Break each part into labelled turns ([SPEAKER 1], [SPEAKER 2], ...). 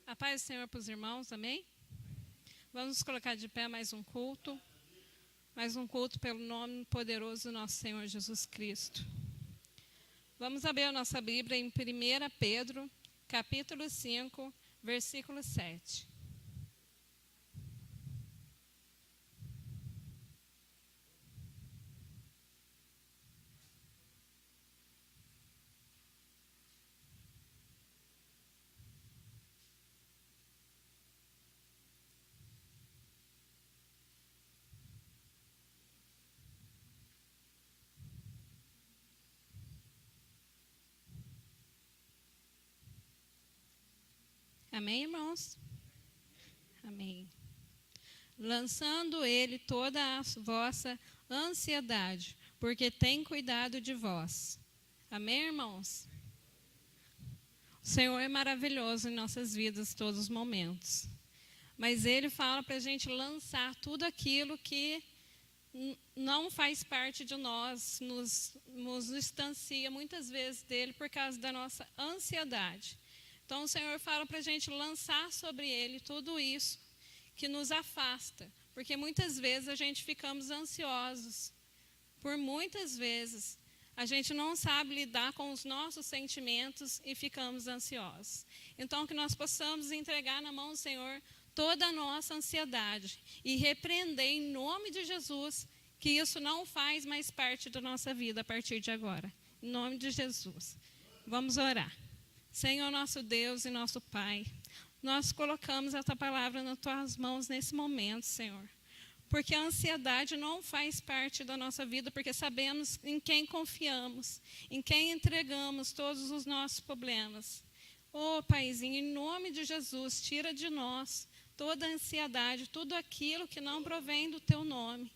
[SPEAKER 1] A paz do Senhor para os irmãos, amém? Vamos nos colocar de pé mais um culto pelo nome poderoso do nosso Senhor Jesus Cristo. Vamos abrir a nossa Bíblia em 1 Pedro, capítulo 5, versículo 7. Amém, irmãos? Amém. Lançando ele toda a vossa ansiedade, porque tem cuidado de vós. Amém, irmãos? O Senhor é maravilhoso em nossas vidas, todos os momentos. Mas Ele fala para a gente lançar tudo aquilo que não faz parte de nós, nos distancia muitas vezes dEle por causa da nossa ansiedade. Então, o Senhor fala para a gente lançar sobre Ele tudo isso que nos afasta. Porque muitas vezes a gente ficamos ansiosos. Por muitas vezes, a gente não sabe lidar com os nossos sentimentos e ficamos ansiosos. Então, que nós possamos entregar na mão do Senhor toda a nossa ansiedade e repreender em nome de Jesus que isso não faz mais parte da nossa vida a partir de agora. Em nome de Jesus. Vamos orar. Senhor, nosso Deus e nosso Pai, nós colocamos essa palavra nas Tuas mãos nesse momento, Senhor. Porque a ansiedade não faz parte da nossa vida, porque sabemos em quem confiamos, em quem entregamos todos os nossos problemas. Ô, Paizinho, em nome de Jesus, tira de nós toda a ansiedade, tudo aquilo que não provém do Teu nome.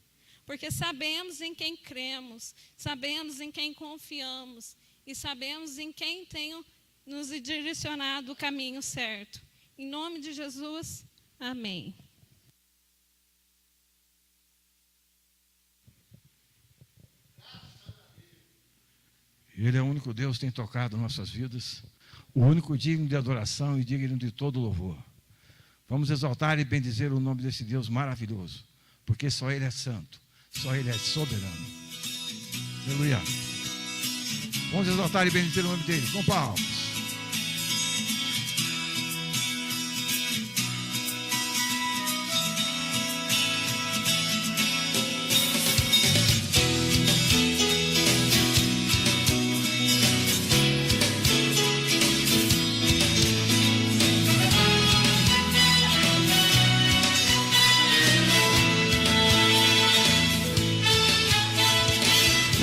[SPEAKER 1] Porque sabemos em quem cremos, sabemos em quem confiamos e sabemos em quem tem nos direcionado o caminho certo. Em nome de Jesus, amém.
[SPEAKER 2] Ele é o único Deus que tem tocado nossas vidas, o único digno de adoração e digno de todo louvor. Vamos exaltar e bendizer o nome desse Deus maravilhoso, porque só Ele é santo, só Ele é soberano. Aleluia. Vamos exaltar e bendizer o nome dele com palmas.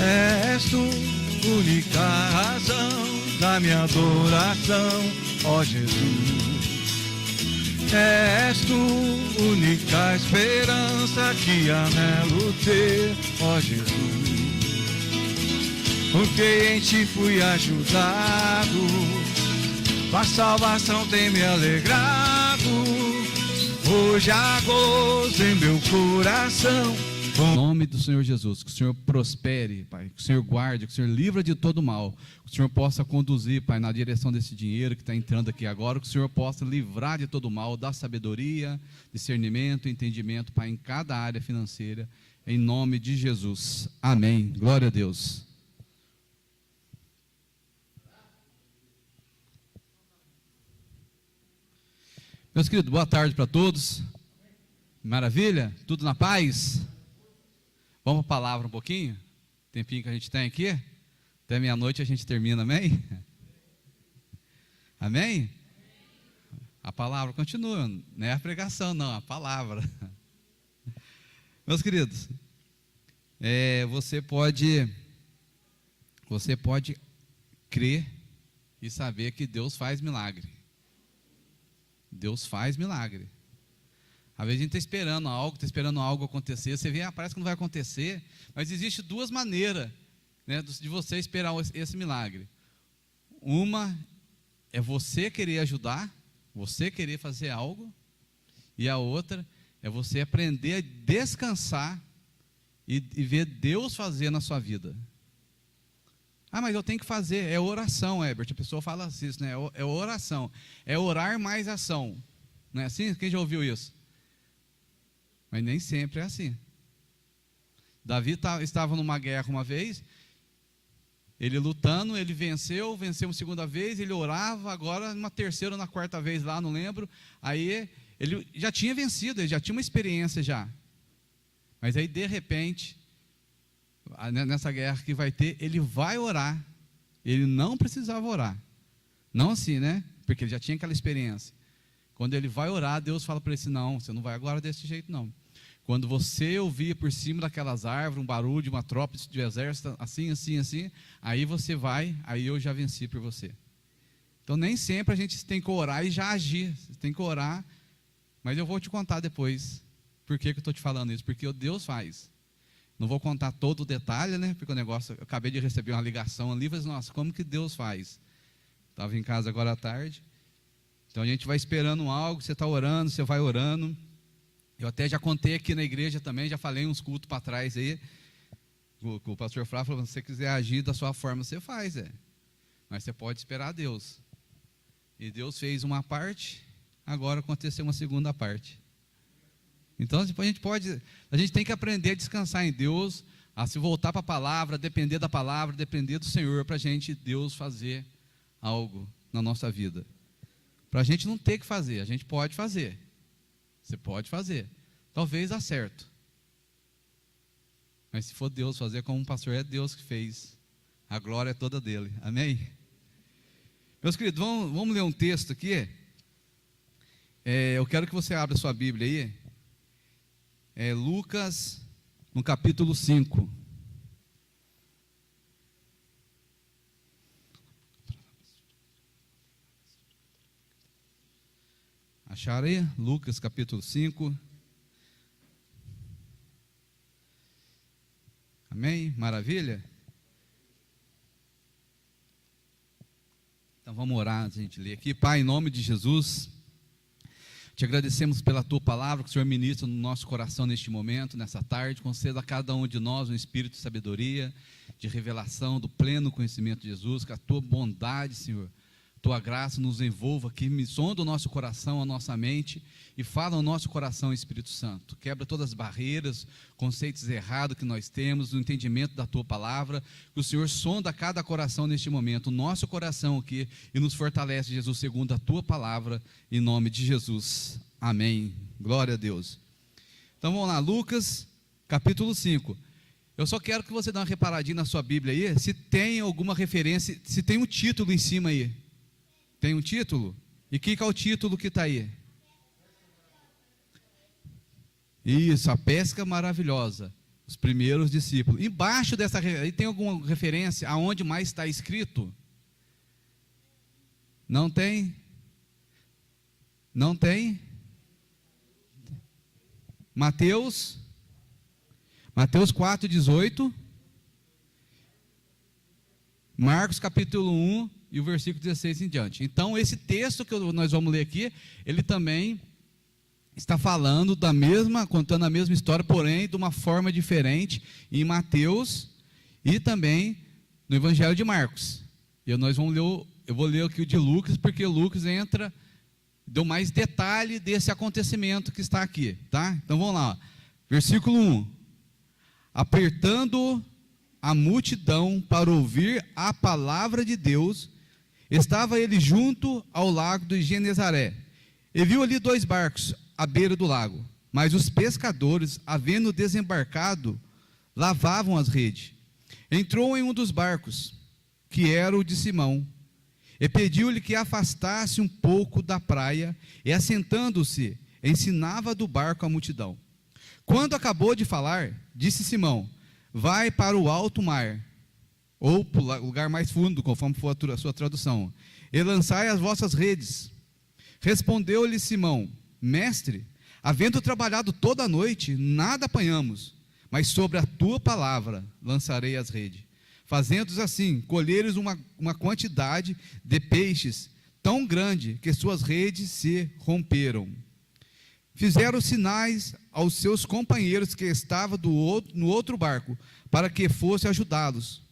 [SPEAKER 2] És tu, única razão da minha adoração, ó Jesus. És tu, única esperança que anelo ter, ó Jesus. Porque em ti fui ajudado, a salvação tem me alegrado. Hoje há gozo em meu coração.
[SPEAKER 3] Em nome do Senhor Jesus, que o Senhor prospere, Pai, que o Senhor guarde, que o Senhor livre de todo mal, que o Senhor possa conduzir, Pai, na direção desse dinheiro que está entrando aqui agora, que o Senhor possa livrar de todo mal, dar sabedoria, discernimento, entendimento, Pai, em cada área financeira, em nome de Jesus. Amém. Glória a Deus. Meus queridos, boa tarde para todos. Maravilha? Tudo na paz? Vamos para a palavra um pouquinho? Tempinho que a gente tem aqui? Até meia-noite a gente termina, amém? Amém? A palavra continua, não é a pregação não, a palavra. Meus queridos, você pode crer e saber que Deus faz milagre. Deus faz milagre. Às vezes a gente está esperando algo acontecer, você vê, parece que não vai acontecer, mas existe duas maneiras, né, de você esperar esse milagre. Uma é você querer ajudar, você querer fazer algo, e a outra é você aprender a descansar e ver Deus fazer na sua vida. Ah, mas eu tenho que fazer. É oração, Herbert. A pessoa fala assim, né? É oração. É orar mais ação. Não é assim? Quem já ouviu isso? Mas nem sempre é assim. Davi estava numa guerra uma vez, ele lutando, ele venceu uma segunda vez, ele orava, agora uma terceira ou na quarta vez lá, não lembro. Aí ele já tinha vencido, ele já tinha uma experiência já. Mas aí de repente, nessa guerra que vai ter, ele vai orar. Ele não precisava orar. Não assim, né? Porque ele já tinha aquela experiência. Quando ele vai orar, Deus fala para ele assim, não, você não vai agora desse jeito não. Quando você ouvir por cima daquelas árvores, um barulho de uma tropa de exército, assim, assim, assim, aí você vai, aí eu já venci por você. Então nem sempre a gente tem que orar e já agir. Você tem que orar, mas eu vou te contar depois. Por que eu estou te falando isso? Porque Deus faz. Não vou contar todo o detalhe, né? Porque o negócio, eu acabei de receber uma ligação ali, mas nossa, como que Deus faz? Estava em casa agora à tarde. Então a gente vai esperando algo, você está orando, você vai orando. Eu até já contei aqui na igreja também, já falei uns cultos para trás aí. O pastor Flávio falou, se você quiser agir da sua forma, você faz, mas você pode esperar a Deus. E Deus fez uma parte, agora aconteceu uma segunda parte. Então a gente tem que aprender a descansar em Deus, a se voltar para a palavra, depender da palavra, depender do Senhor, para Deus fazer algo na nossa vida. Para a gente não ter que fazer, a gente pode fazer. Você pode fazer. Talvez dá certo. Mas se for Deus fazer, como um pastor, é Deus que fez. A glória é toda dele. Amém? Meus queridos, vamos ler um texto aqui. Eu quero que você abra sua Bíblia aí. Lucas, no capítulo 5. Acharam aí? Lucas capítulo 5. Amém? Maravilha? Então vamos orar antes de a gente ler aqui. Pai, em nome de Jesus, te agradecemos pela tua palavra que o Senhor ministra no nosso coração neste momento, nessa tarde. Conceda a cada um de nós um espírito de sabedoria, de revelação, do pleno conhecimento de Jesus, que a tua bondade, Senhor, tua graça nos envolva, que me sonda o nosso coração, a nossa mente, e fala ao nosso coração, Espírito Santo. Quebra todas as barreiras, conceitos errados que nós temos, no entendimento da tua palavra, que o Senhor sonda cada coração neste momento, o nosso coração aqui, e nos fortalece, Jesus, segundo a tua palavra, em nome de Jesus. Amém. Glória a Deus. Então vamos lá, Lucas, capítulo 5. Eu só quero que você dê uma reparadinha na sua Bíblia aí, se tem alguma referência, se tem um título em cima aí. Tem um título? E que é o título que está aí? Isso, a pesca maravilhosa. Os primeiros discípulos. Embaixo dessa, aí tem alguma referência aonde mais está escrito? Não tem? Não tem? Mateus 4:18. Marcos capítulo 1. E o versículo 16 em diante. Então, esse texto que nós vamos ler aqui, ele também está falando contando a mesma história, porém, de uma forma diferente, em Mateus e também no Evangelho de Marcos. Eu vou ler aqui o de Lucas, porque Lucas deu mais detalhe desse acontecimento que está aqui, tá? Então, vamos lá. Versículo 1. Apertando a multidão para ouvir a palavra de Deus, estava ele junto ao lago de Genezaré, e viu ali 2 barcos à beira do lago, mas os pescadores, havendo desembarcado, lavavam as redes. Entrou em um dos barcos, que era o de Simão, e pediu-lhe que afastasse um pouco da praia, e assentando-se, ensinava do barco a multidão. Quando acabou de falar, disse Simão: vai para o alto mar, ou para o lugar mais fundo, conforme for a sua tradução, e lançai as vossas redes. Respondeu-lhe Simão: mestre, havendo trabalhado toda a noite, nada apanhamos, mas sobre a tua palavra lançarei as redes. Fazendo assim, colheres uma quantidade de peixes tão grande que suas redes se romperam. Fizeram sinais aos seus companheiros que estavam no outro barco, para que fosse ajudá-los.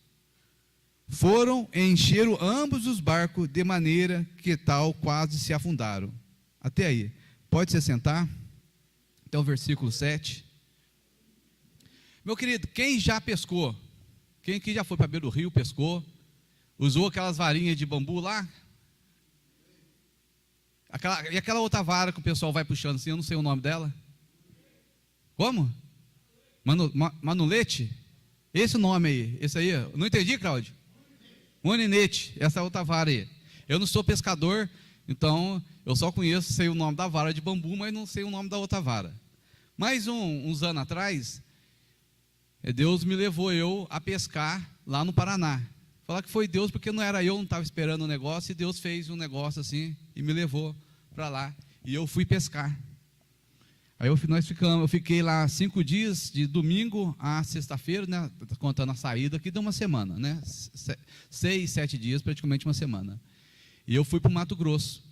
[SPEAKER 3] Foram e encheram ambos os barcos, de maneira que tal quase se afundaram. Até aí. Pode se sentar. Até o versículo 7. Meu querido, quem já pescou? Quem que já foi para a beira do rio, pescou? Usou aquelas varinhas de bambu lá? E aquela outra vara que o pessoal vai puxando assim, eu não sei o nome dela. Como? Manulete? Esse nome aí, esse aí, não entendi, Cláudio? Moninete, essa outra vara aí. Eu não sou pescador, então eu só conheço, sei o nome da vara de bambu, mas não sei o nome da outra vara. Mas uns anos atrás, Deus me levou eu a pescar lá no Paraná. Falar que foi Deus, porque não era eu, não estava esperando o negócio, e Deus fez um negócio assim, e me levou para lá. E eu fui pescar. Aí eu fiquei lá 5 dias, de domingo a sexta-feira, né, contando a saída, que deu uma semana, né, 6, 7 dias, praticamente uma semana. E eu fui para o Mato Grosso.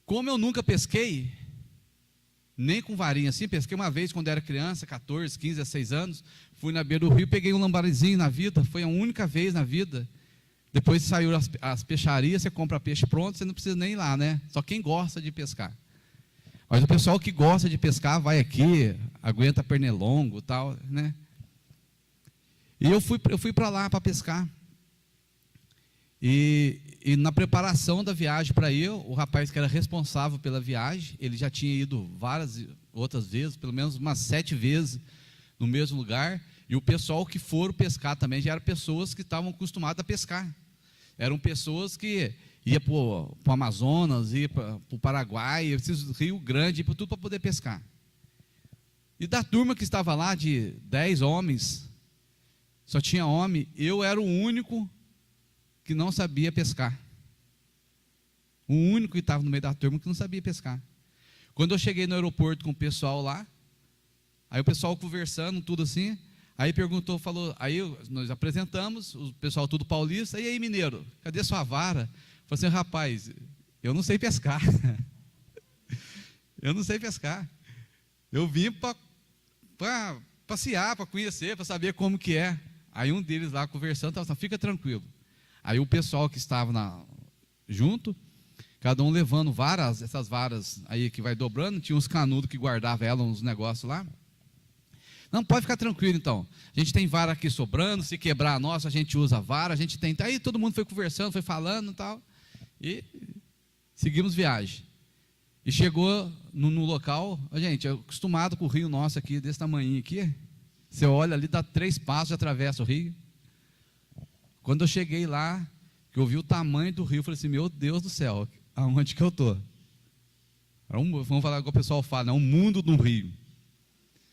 [SPEAKER 3] Como eu nunca pesquei, nem com varinha assim, pesquei uma vez quando era criança, 14, 15, 16 anos, fui na beira do rio, peguei um lambarizinho na vida, foi a única vez na vida. Depois saiu as peixarias, você compra peixe pronto, você não precisa nem ir lá, né? Só quem gosta de pescar. Mas o pessoal que gosta de pescar vai aqui, aguenta pernilongo e tal, né? E eu fui para lá para pescar. E na preparação da viagem para ir, o rapaz que era responsável pela viagem, ele já tinha ido várias outras vezes, pelo menos umas 7 vezes no mesmo lugar, e o pessoal que foram pescar também já eram pessoas que estavam acostumadas a pescar. Eram pessoas que iam para o Amazonas, iam para o Paraguai, esses rios grandes, iam tudo para poder pescar. E da turma que estava lá, de 10 homens, só tinha homem, eu era o único que não sabia pescar. O único que estava no meio da turma que não sabia pescar. Quando eu cheguei no aeroporto com o pessoal lá, aí o pessoal conversando, tudo assim, aí perguntou, falou, aí nós apresentamos, o pessoal tudo paulista, e aí mineiro, cadê sua vara? Eu falei assim, rapaz, eu não sei pescar. Eu não sei pescar. Eu vim para passear, para conhecer, para saber como que é. Aí um deles lá conversando, falou assim, fica tranquilo. Aí o pessoal que estava junto, cada um levando varas, essas varas aí que vai dobrando, tinha uns canudos que guardavam ela, uns negócios lá. Não, pode ficar tranquilo então. A gente tem vara aqui sobrando, se quebrar a nossa, a gente usa a vara, a gente tem. Aí todo mundo foi conversando, foi falando e tal. E seguimos viagem. E chegou no local, gente, acostumado com o rio nosso aqui, desse tamanho aqui. Você olha ali, dá 3 passos e atravessa o rio. Quando eu cheguei lá, que eu vi o tamanho do rio, eu falei assim, meu Deus do céu, aonde que eu estou? Vamos falar igual o pessoal fala, é um mundo no rio.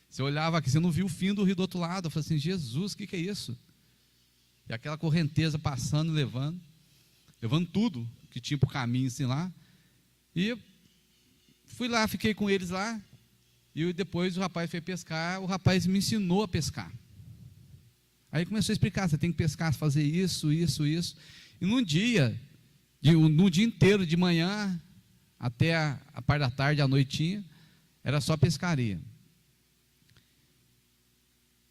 [SPEAKER 3] Você olhava aqui, você não viu o fim do rio do outro lado. Eu falei assim, Jesus, o que é isso? E aquela correnteza passando e levando tudo que tinha para o caminho assim lá. E fui lá, fiquei com eles lá. E depois o rapaz foi pescar, o rapaz me ensinou a pescar. Aí começou a explicar, você tem que pescar, fazer isso, isso, isso. E num dia inteiro, de manhã até a parte da tarde, à noitinha, era só pescaria.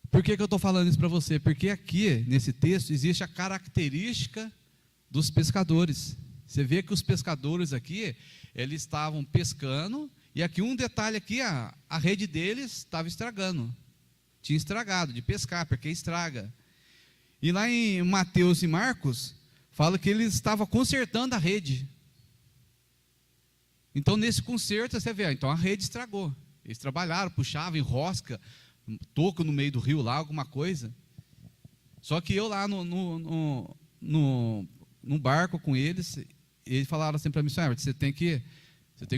[SPEAKER 3] Por que eu estou falando isso para você? Porque aqui, nesse texto, existe a característica dos pescadores. Você vê que os pescadores aqui, eles estavam pescando, e aqui um detalhe aqui, a rede deles estava estragando. Tinha estragado de pescar, porque estraga. E lá em Mateus e Marcos, fala que eles estavam consertando a rede. Então, nesse conserto, você vê, então a rede estragou. Eles trabalharam, puxavam, enrosca, toco no meio do rio lá, alguma coisa. Só que eu lá no barco com eles falaram assim para mim, você tem que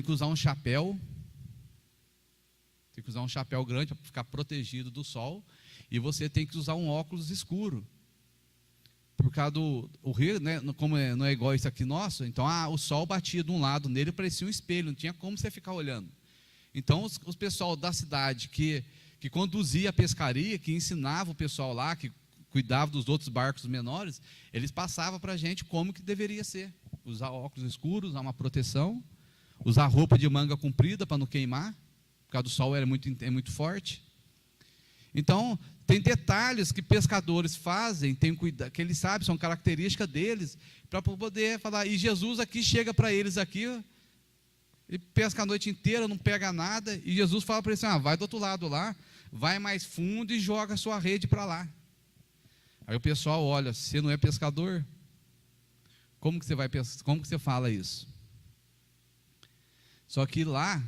[SPEAKER 3] usar um chapéu, tem que usar um chapéu grande para ficar protegido do sol, e você tem que usar um óculos escuro. Por causa do rio, né, como não é igual isso aqui nosso, então o sol batia de um lado nele, parecia um espelho, não tinha como você ficar olhando. Então os pessoal da cidade que conduzia a pescaria, que ensinava o pessoal lá, que cuidava dos outros barcos menores, eles passavam para a gente como que deveria ser. Usar óculos escuros, usar uma proteção, usar roupa de manga comprida para não queimar, por causa do sol é muito forte. Então, tem detalhes que pescadores fazem, que eles sabem, são características deles, para poder falar. E Jesus aqui chega para eles aqui, e pesca a noite inteira, não pega nada, e Jesus fala para eles assim, vai do outro lado lá, vai mais fundo e joga a sua rede para lá. Aí o pessoal olha, você não é pescador? Como que você fala isso? Só que lá,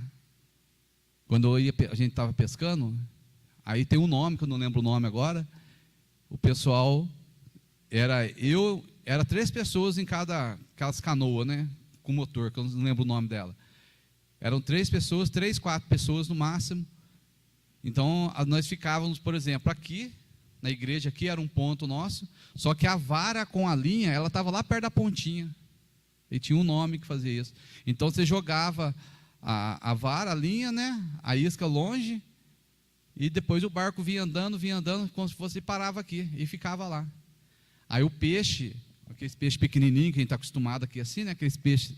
[SPEAKER 3] quando a gente estava pescando, aí tem um nome, que eu não lembro o nome agora, o pessoal, era 3 pessoas em aquelas canoas, né, com motor, que eu não lembro o nome dela. Eram 3 pessoas, 3, 4 pessoas no máximo. Então, nós ficávamos, por exemplo, aqui, na igreja aqui, era um ponto nosso, só que a vara com a linha, ela estava lá perto da pontinha, e tinha um nome que fazia isso. Então, você jogava a vara, a linha, né, a isca longe, e depois o barco vinha andando, como se fosse, parava aqui, e ficava lá. Aí o peixe, aqueles peixes pequenininhos, que a gente está acostumado aqui assim, né, aqueles peixes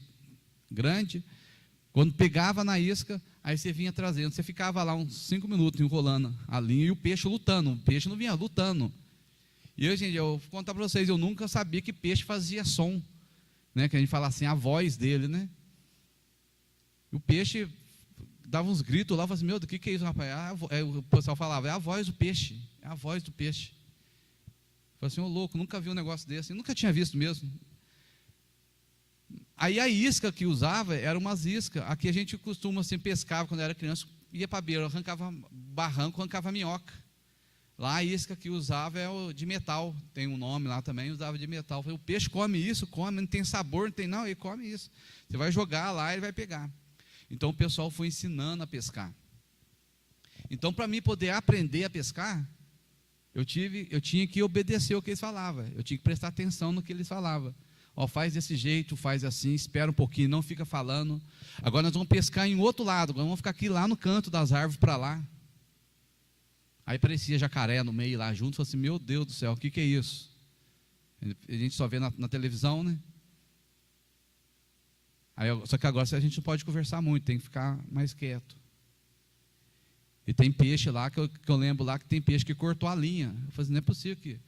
[SPEAKER 3] grandes, quando pegava na isca, aí você vinha trazendo, você ficava lá uns 5 minutos enrolando a linha e o peixe lutando, o peixe não vinha lutando. E eu, gente, eu vou contar para vocês, eu nunca sabia que peixe fazia som, né, que a gente fala assim, a voz dele, né. E o peixe dava uns gritos lá, eu falava assim, meu Deus, o que é isso, rapaz? O pessoal falava, é a voz do peixe, é a voz do peixe. Eu falei assim, ô louco, nunca vi um negócio desse, eu nunca tinha visto mesmo. Aí a isca que usava era umas iscas, aqui a gente costuma assim, pescava quando era criança, ia para a beira, arrancava barranco, arrancava minhoca. Lá a isca que usava é o de metal, tem um nome lá também, usava de metal. Eu falei, o peixe come isso, come, não tem sabor, não tem, não, ele come isso. Você vai jogar lá, ele vai pegar. Então o pessoal foi ensinando a pescar. Então, para mim poder aprender a pescar, eu tinha que obedecer o que eles falavam, eu tinha que prestar atenção no que eles falavam. Faz desse jeito, faz assim, espera um pouquinho, não fica falando. Agora nós vamos pescar em outro lado, agora vamos ficar aqui lá no canto das árvores para lá. Aí parecia jacaré no meio lá junto, falei assim, meu Deus do céu, o que é isso? A gente só vê na televisão, né? Só que agora a gente não pode conversar muito, tem que ficar mais quieto. E tem peixe lá, que eu lembro lá, que tem peixe que cortou a linha. Eu falei assim, não é possível que...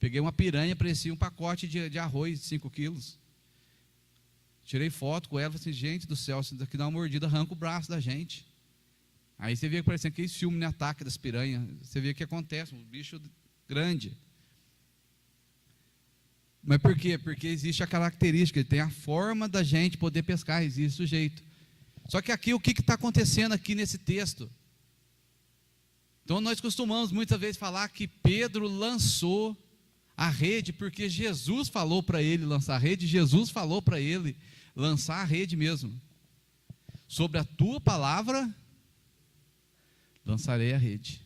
[SPEAKER 3] Peguei uma piranha, parecia um pacote de arroz de 5 quilos. Tirei foto com ela, falei assim, gente do céu, se daqui dá uma mordida, arranca o braço da gente. Aí você vê que parece aquele filme de ataque das piranhas, você vê o que acontece, um bicho grande. Mas por quê? Porque existe a característica, tem a forma da gente poder pescar, existe o jeito. Só que aqui, o que está acontecendo aqui nesse texto? Então nós costumamos muitas vezes falar que Pedro lançou a rede, porque Jesus falou para ele lançar a rede, Jesus falou para ele lançar a rede mesmo. Sobre a tua palavra, lançarei a rede.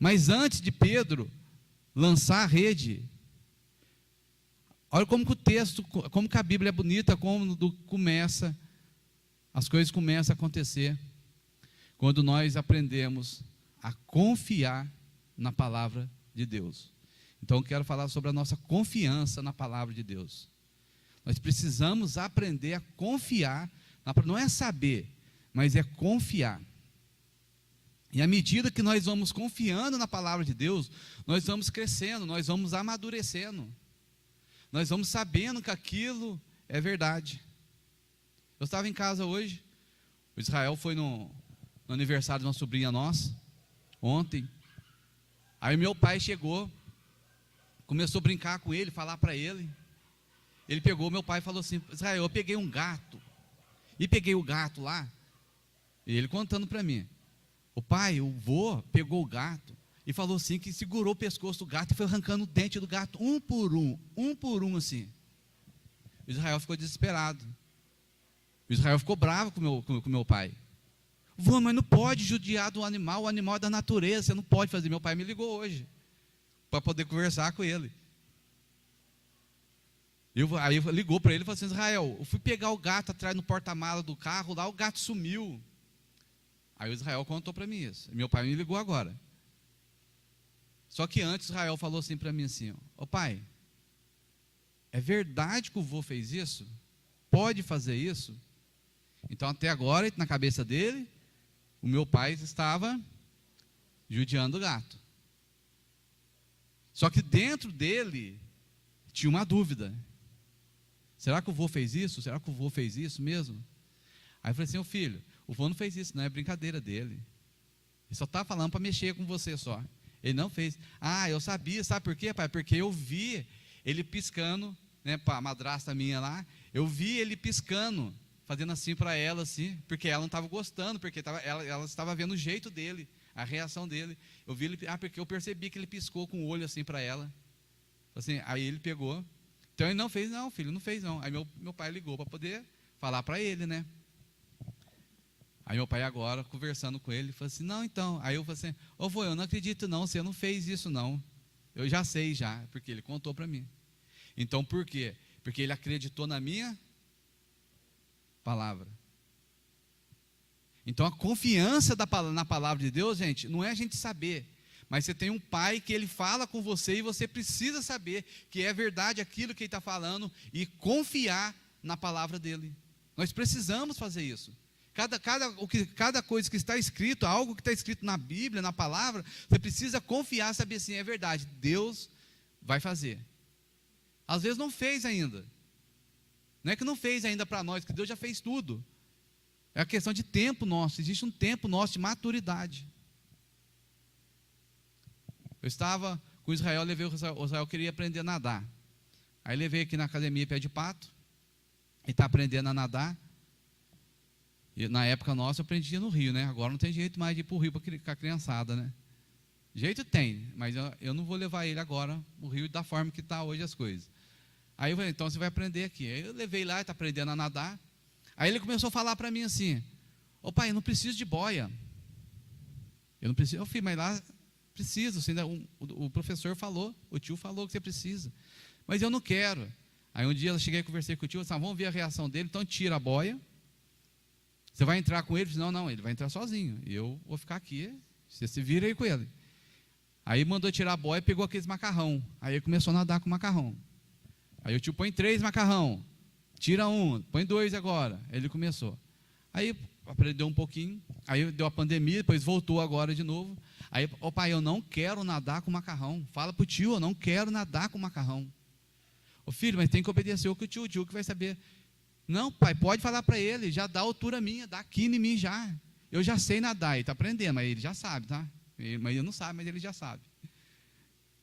[SPEAKER 3] Mas antes de Pedro lançar a rede, olha como que o texto, como que a Bíblia é bonita, como começa, as coisas começam a acontecer, quando nós aprendemos a confiar na palavra de Deus. Então eu quero falar sobre a nossa confiança na palavra de Deus. Nós precisamos aprender a confiar, não é saber, mas é confiar. E à medida que nós vamos confiando na palavra de Deus, nós vamos crescendo, nós vamos amadurecendo, nós vamos sabendo que aquilo é verdade. Eu estava em casa hoje, o Israel foi no aniversário de uma sobrinha nossa, ontem. Aí meu pai chegou, começou a brincar com ele, falar para ele. Ele pegou, meu pai falou assim, Israel, eu peguei um gato. E peguei o gato lá, e ele contando para mim. O pai, o vô, pegou o gato e falou assim, que segurou o pescoço do gato e foi arrancando o dente do gato, um por um assim. O Israel ficou desesperado. O Israel ficou bravo com meu pai. Vô, mas não pode judiar do animal, o animal é da natureza, você não pode fazer. Meu pai me ligou hoje, para poder conversar com ele. Aí ligou para ele e falou assim, Israel, eu fui pegar o gato atrás no porta-mala do carro, lá o gato sumiu. Aí o Israel contou para mim isso, meu pai me ligou agora. Só que antes Israel falou assim para mim assim, ô pai, é verdade que o vô fez isso? Pode fazer isso? Então até agora, na cabeça dele, o meu pai estava judiando o gato. Só que dentro dele tinha uma dúvida. Será que o vô fez isso? Será que o vô fez isso mesmo? Aí eu falei assim, ô filho, o vô não fez isso, não é brincadeira dele. Ele só está falando para mexer com você só. Ele não fez. Ah, eu sabia, sabe por quê, pai? Porque eu vi ele piscando, né, para a madrasta minha lá, eu vi ele piscando, fazendo assim para ela, assim, porque ela não estava gostando, porque ela estava vendo o jeito dele, a reação dele. Eu vi ele, porque eu percebi que ele piscou com o olho assim para ela. Assim, aí ele pegou. Então ele não fez, não, filho, não fez não. Aí meu pai ligou para poder falar para ele, né? Aí meu pai agora, conversando com ele, falou assim, não, então. Aí eu falei assim, ô vô, eu não acredito não, você não fez isso não. Eu já sei já, porque ele contou para mim. Então por quê? Porque ele acreditou na minha palavra. Então a confiança na palavra de Deus, gente, não é a gente saber, mas você tem um pai que ele fala com você e você precisa saber que é verdade aquilo que ele está falando e confiar na palavra dele. Nós precisamos fazer isso. Cada coisa que está escrito, algo que está escrito na Bíblia, na palavra, você precisa confiar, saber assim, é verdade, Deus vai fazer. Às vezes não fez ainda. Não é que não fez ainda para nós, que Deus já fez tudo. É a questão de tempo nosso, existe um tempo nosso de maturidade. Eu estava com o Israel, o Israel queria aprender a nadar. Aí levei aqui na academia Pé de Pato, ele está aprendendo a nadar. E na época nossa eu aprendia no Rio, né? Agora não tem jeito mais de ir para o Rio com a criançada, né? Jeito tem, mas eu não vou levar ele agora no Rio da forma que está hoje as coisas. Aí eu falei, então você vai aprender aqui. Aí eu levei lá, ele está aprendendo a nadar. Aí ele começou a falar para mim assim, ô pai, eu não preciso de boia. Eu não preciso, filho, mas lá preciso. O professor falou, o tio falou que você precisa. Mas eu não quero. Aí um dia eu cheguei e conversei com o tio, disse, vamos ver a reação dele, então tira a boia. Você vai entrar com ele? Eu disse, não, ele vai entrar sozinho. E eu vou ficar aqui, você se vira aí com ele. Aí mandou tirar a boia e pegou aqueles macarrão. Aí ele começou a nadar com o macarrão. Aí o tio põe 3 macarrão. Tira 1, põe 2 agora. Aí ele começou. Aí aprendeu um pouquinho. Aí deu a pandemia, depois voltou agora de novo. Aí, ô pai, eu não quero nadar com macarrão. Fala pro tio, eu não quero nadar com macarrão. Ô filho, mas tem que obedecer o tio que vai saber. Não, pai, pode falar para ele, já dá altura minha, dá aqui em mim já. Eu já sei nadar, ele está aprendendo, mas ele já sabe, tá? Mas ele não sabe, mas ele já sabe.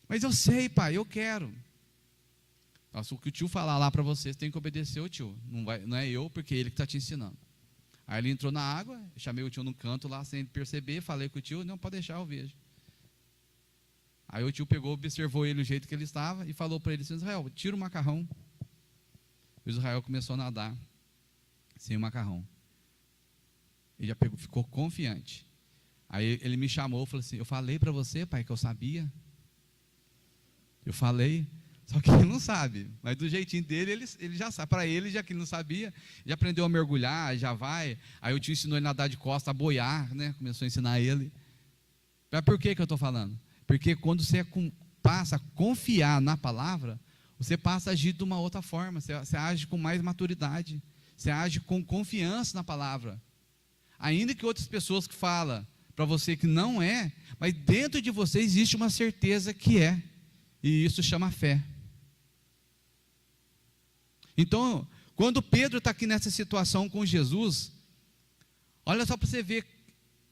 [SPEAKER 3] Mas eu sei, pai, eu quero. Nossa, o que o tio falar lá para você, você tem que obedecer o tio. Não é eu, porque é ele que está te ensinando. Aí ele entrou na água, chamei o tio no canto lá, sem ele perceber, falei com o tio, não, pode deixar, eu vejo. Aí o tio pegou, observou ele o jeito que ele estava e falou para ele assim, Israel, tira o macarrão. O Israel começou a nadar sem o macarrão. Ele já ficou confiante. Aí ele me chamou e falou assim, eu falei para você, pai, que eu sabia. Eu falei, só que ele não sabe. Mas do jeitinho dele, ele já sabe. Para ele, já que ele não sabia, já aprendeu a mergulhar, já vai. Aí o tio ensinou ele a nadar de costa, a boiar, né? Começou a ensinar ele. Mas por que eu estou falando? Porque quando você passa a confiar na palavra, você passa a agir de uma outra forma, você age com mais maturidade, você age com confiança na palavra. Ainda que outras pessoas que falam para você que não é, mas dentro de você existe uma certeza que é, e isso chama fé. Então, quando Pedro está aqui nessa situação com Jesus, olha só para você ver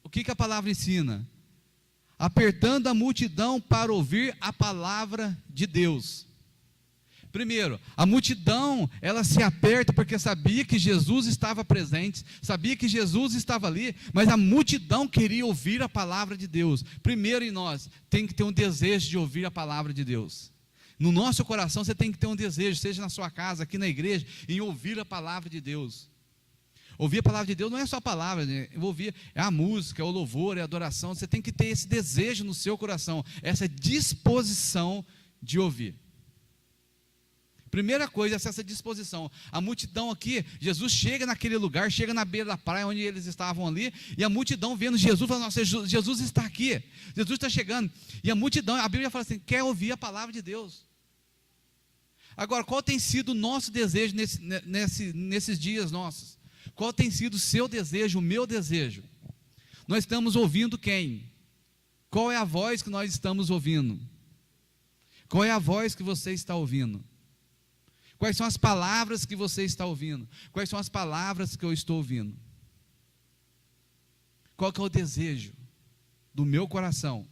[SPEAKER 3] o que a palavra ensina. Apertando a multidão para ouvir a palavra de Deus. Primeiro, a multidão, ela se aperta porque sabia que Jesus estava presente, sabia que Jesus estava ali, mas a multidão queria ouvir a palavra de Deus. Primeiro em nós, tem que ter um desejo de ouvir a palavra de Deus. No nosso coração você tem que ter um desejo, seja na sua casa, aqui na igreja, em ouvir a palavra de Deus. Ouvir a palavra de Deus não é só a palavra, né? Ouvir é a música, é o louvor, é a adoração. Você tem que ter esse desejo no seu coração, essa disposição de ouvir. Primeira coisa, essa disposição. A multidão aqui, Jesus chega naquele lugar, chega na beira da praia onde eles estavam ali, e a multidão vendo Jesus, fala, nossa, Jesus está aqui, Jesus está chegando. E a multidão, a Bíblia fala assim, quer ouvir a palavra de Deus. Agora, qual tem sido o nosso desejo nesses dias nossos? Qual tem sido o seu desejo, o meu desejo? Nós estamos ouvindo quem? Qual é a voz que nós estamos ouvindo? Qual é a voz que você está ouvindo? Quais são as palavras que você está ouvindo? Quais são as palavras que eu estou ouvindo? Qual que é o desejo do meu coração?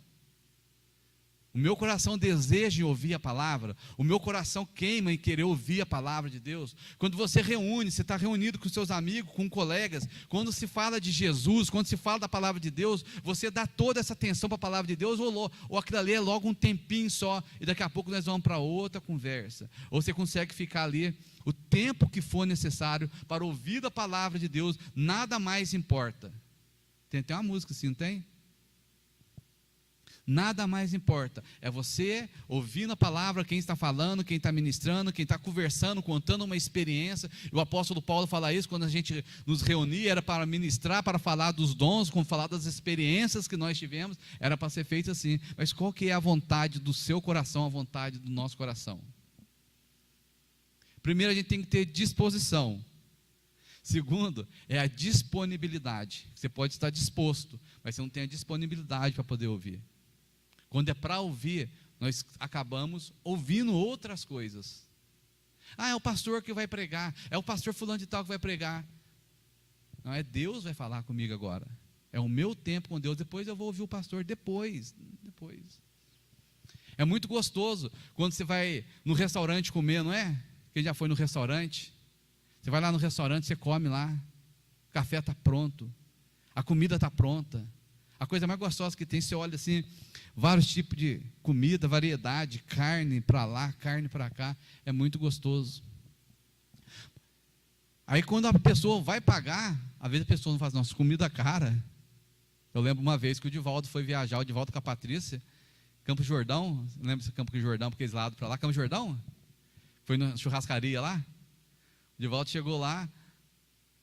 [SPEAKER 3] O meu coração deseja em ouvir a palavra. O meu coração queima em querer ouvir a palavra de Deus. Quando você reúne, você está reunido com seus amigos, com colegas. Quando se fala de Jesus, quando se fala da palavra de Deus, você dá toda essa atenção para a palavra de Deus, ou aquilo ali é logo um tempinho só, e daqui a pouco nós vamos para outra conversa. Ou você consegue ficar ali o tempo que for necessário para ouvir a palavra de Deus, nada mais importa. Tem até uma música assim, não tem? Nada mais importa, é você ouvindo a palavra, quem está falando, quem está ministrando, quem está conversando, contando uma experiência. O apóstolo Paulo fala isso quando a gente nos reunia, era para ministrar, para falar dos dons, como falar das experiências que nós tivemos, era para ser feito assim. Mas qual que é a vontade do seu coração, a vontade do nosso coração? Primeiro, a gente tem que ter disposição. Segundo, é a disponibilidade. Você pode estar disposto, mas você não tem a disponibilidade para poder ouvir. Quando é para ouvir, nós acabamos ouvindo outras coisas. Ah, é o pastor que vai pregar, é o pastor fulano de tal que vai pregar. Não, é Deus que vai falar comigo agora. É o meu tempo com Deus, depois eu vou ouvir o pastor, depois. É muito gostoso quando você vai no restaurante comer, não é? Quem já foi no restaurante? Você vai lá no restaurante, você come lá, o café está pronto, a comida está pronta. A coisa mais gostosa que tem, você olha assim, vários tipos de comida, variedade, carne para lá, carne para cá, é muito gostoso. Aí quando a pessoa vai pagar, às vezes a pessoa não faz, nossa, comida cara. Eu lembro uma vez que o Divaldo foi viajar, o Divaldo com a Patrícia, Campo Jordão, lembra esse Campo Jordão, porque eles lados para lá, Campo Jordão? Foi na churrascaria lá, o Divaldo chegou lá,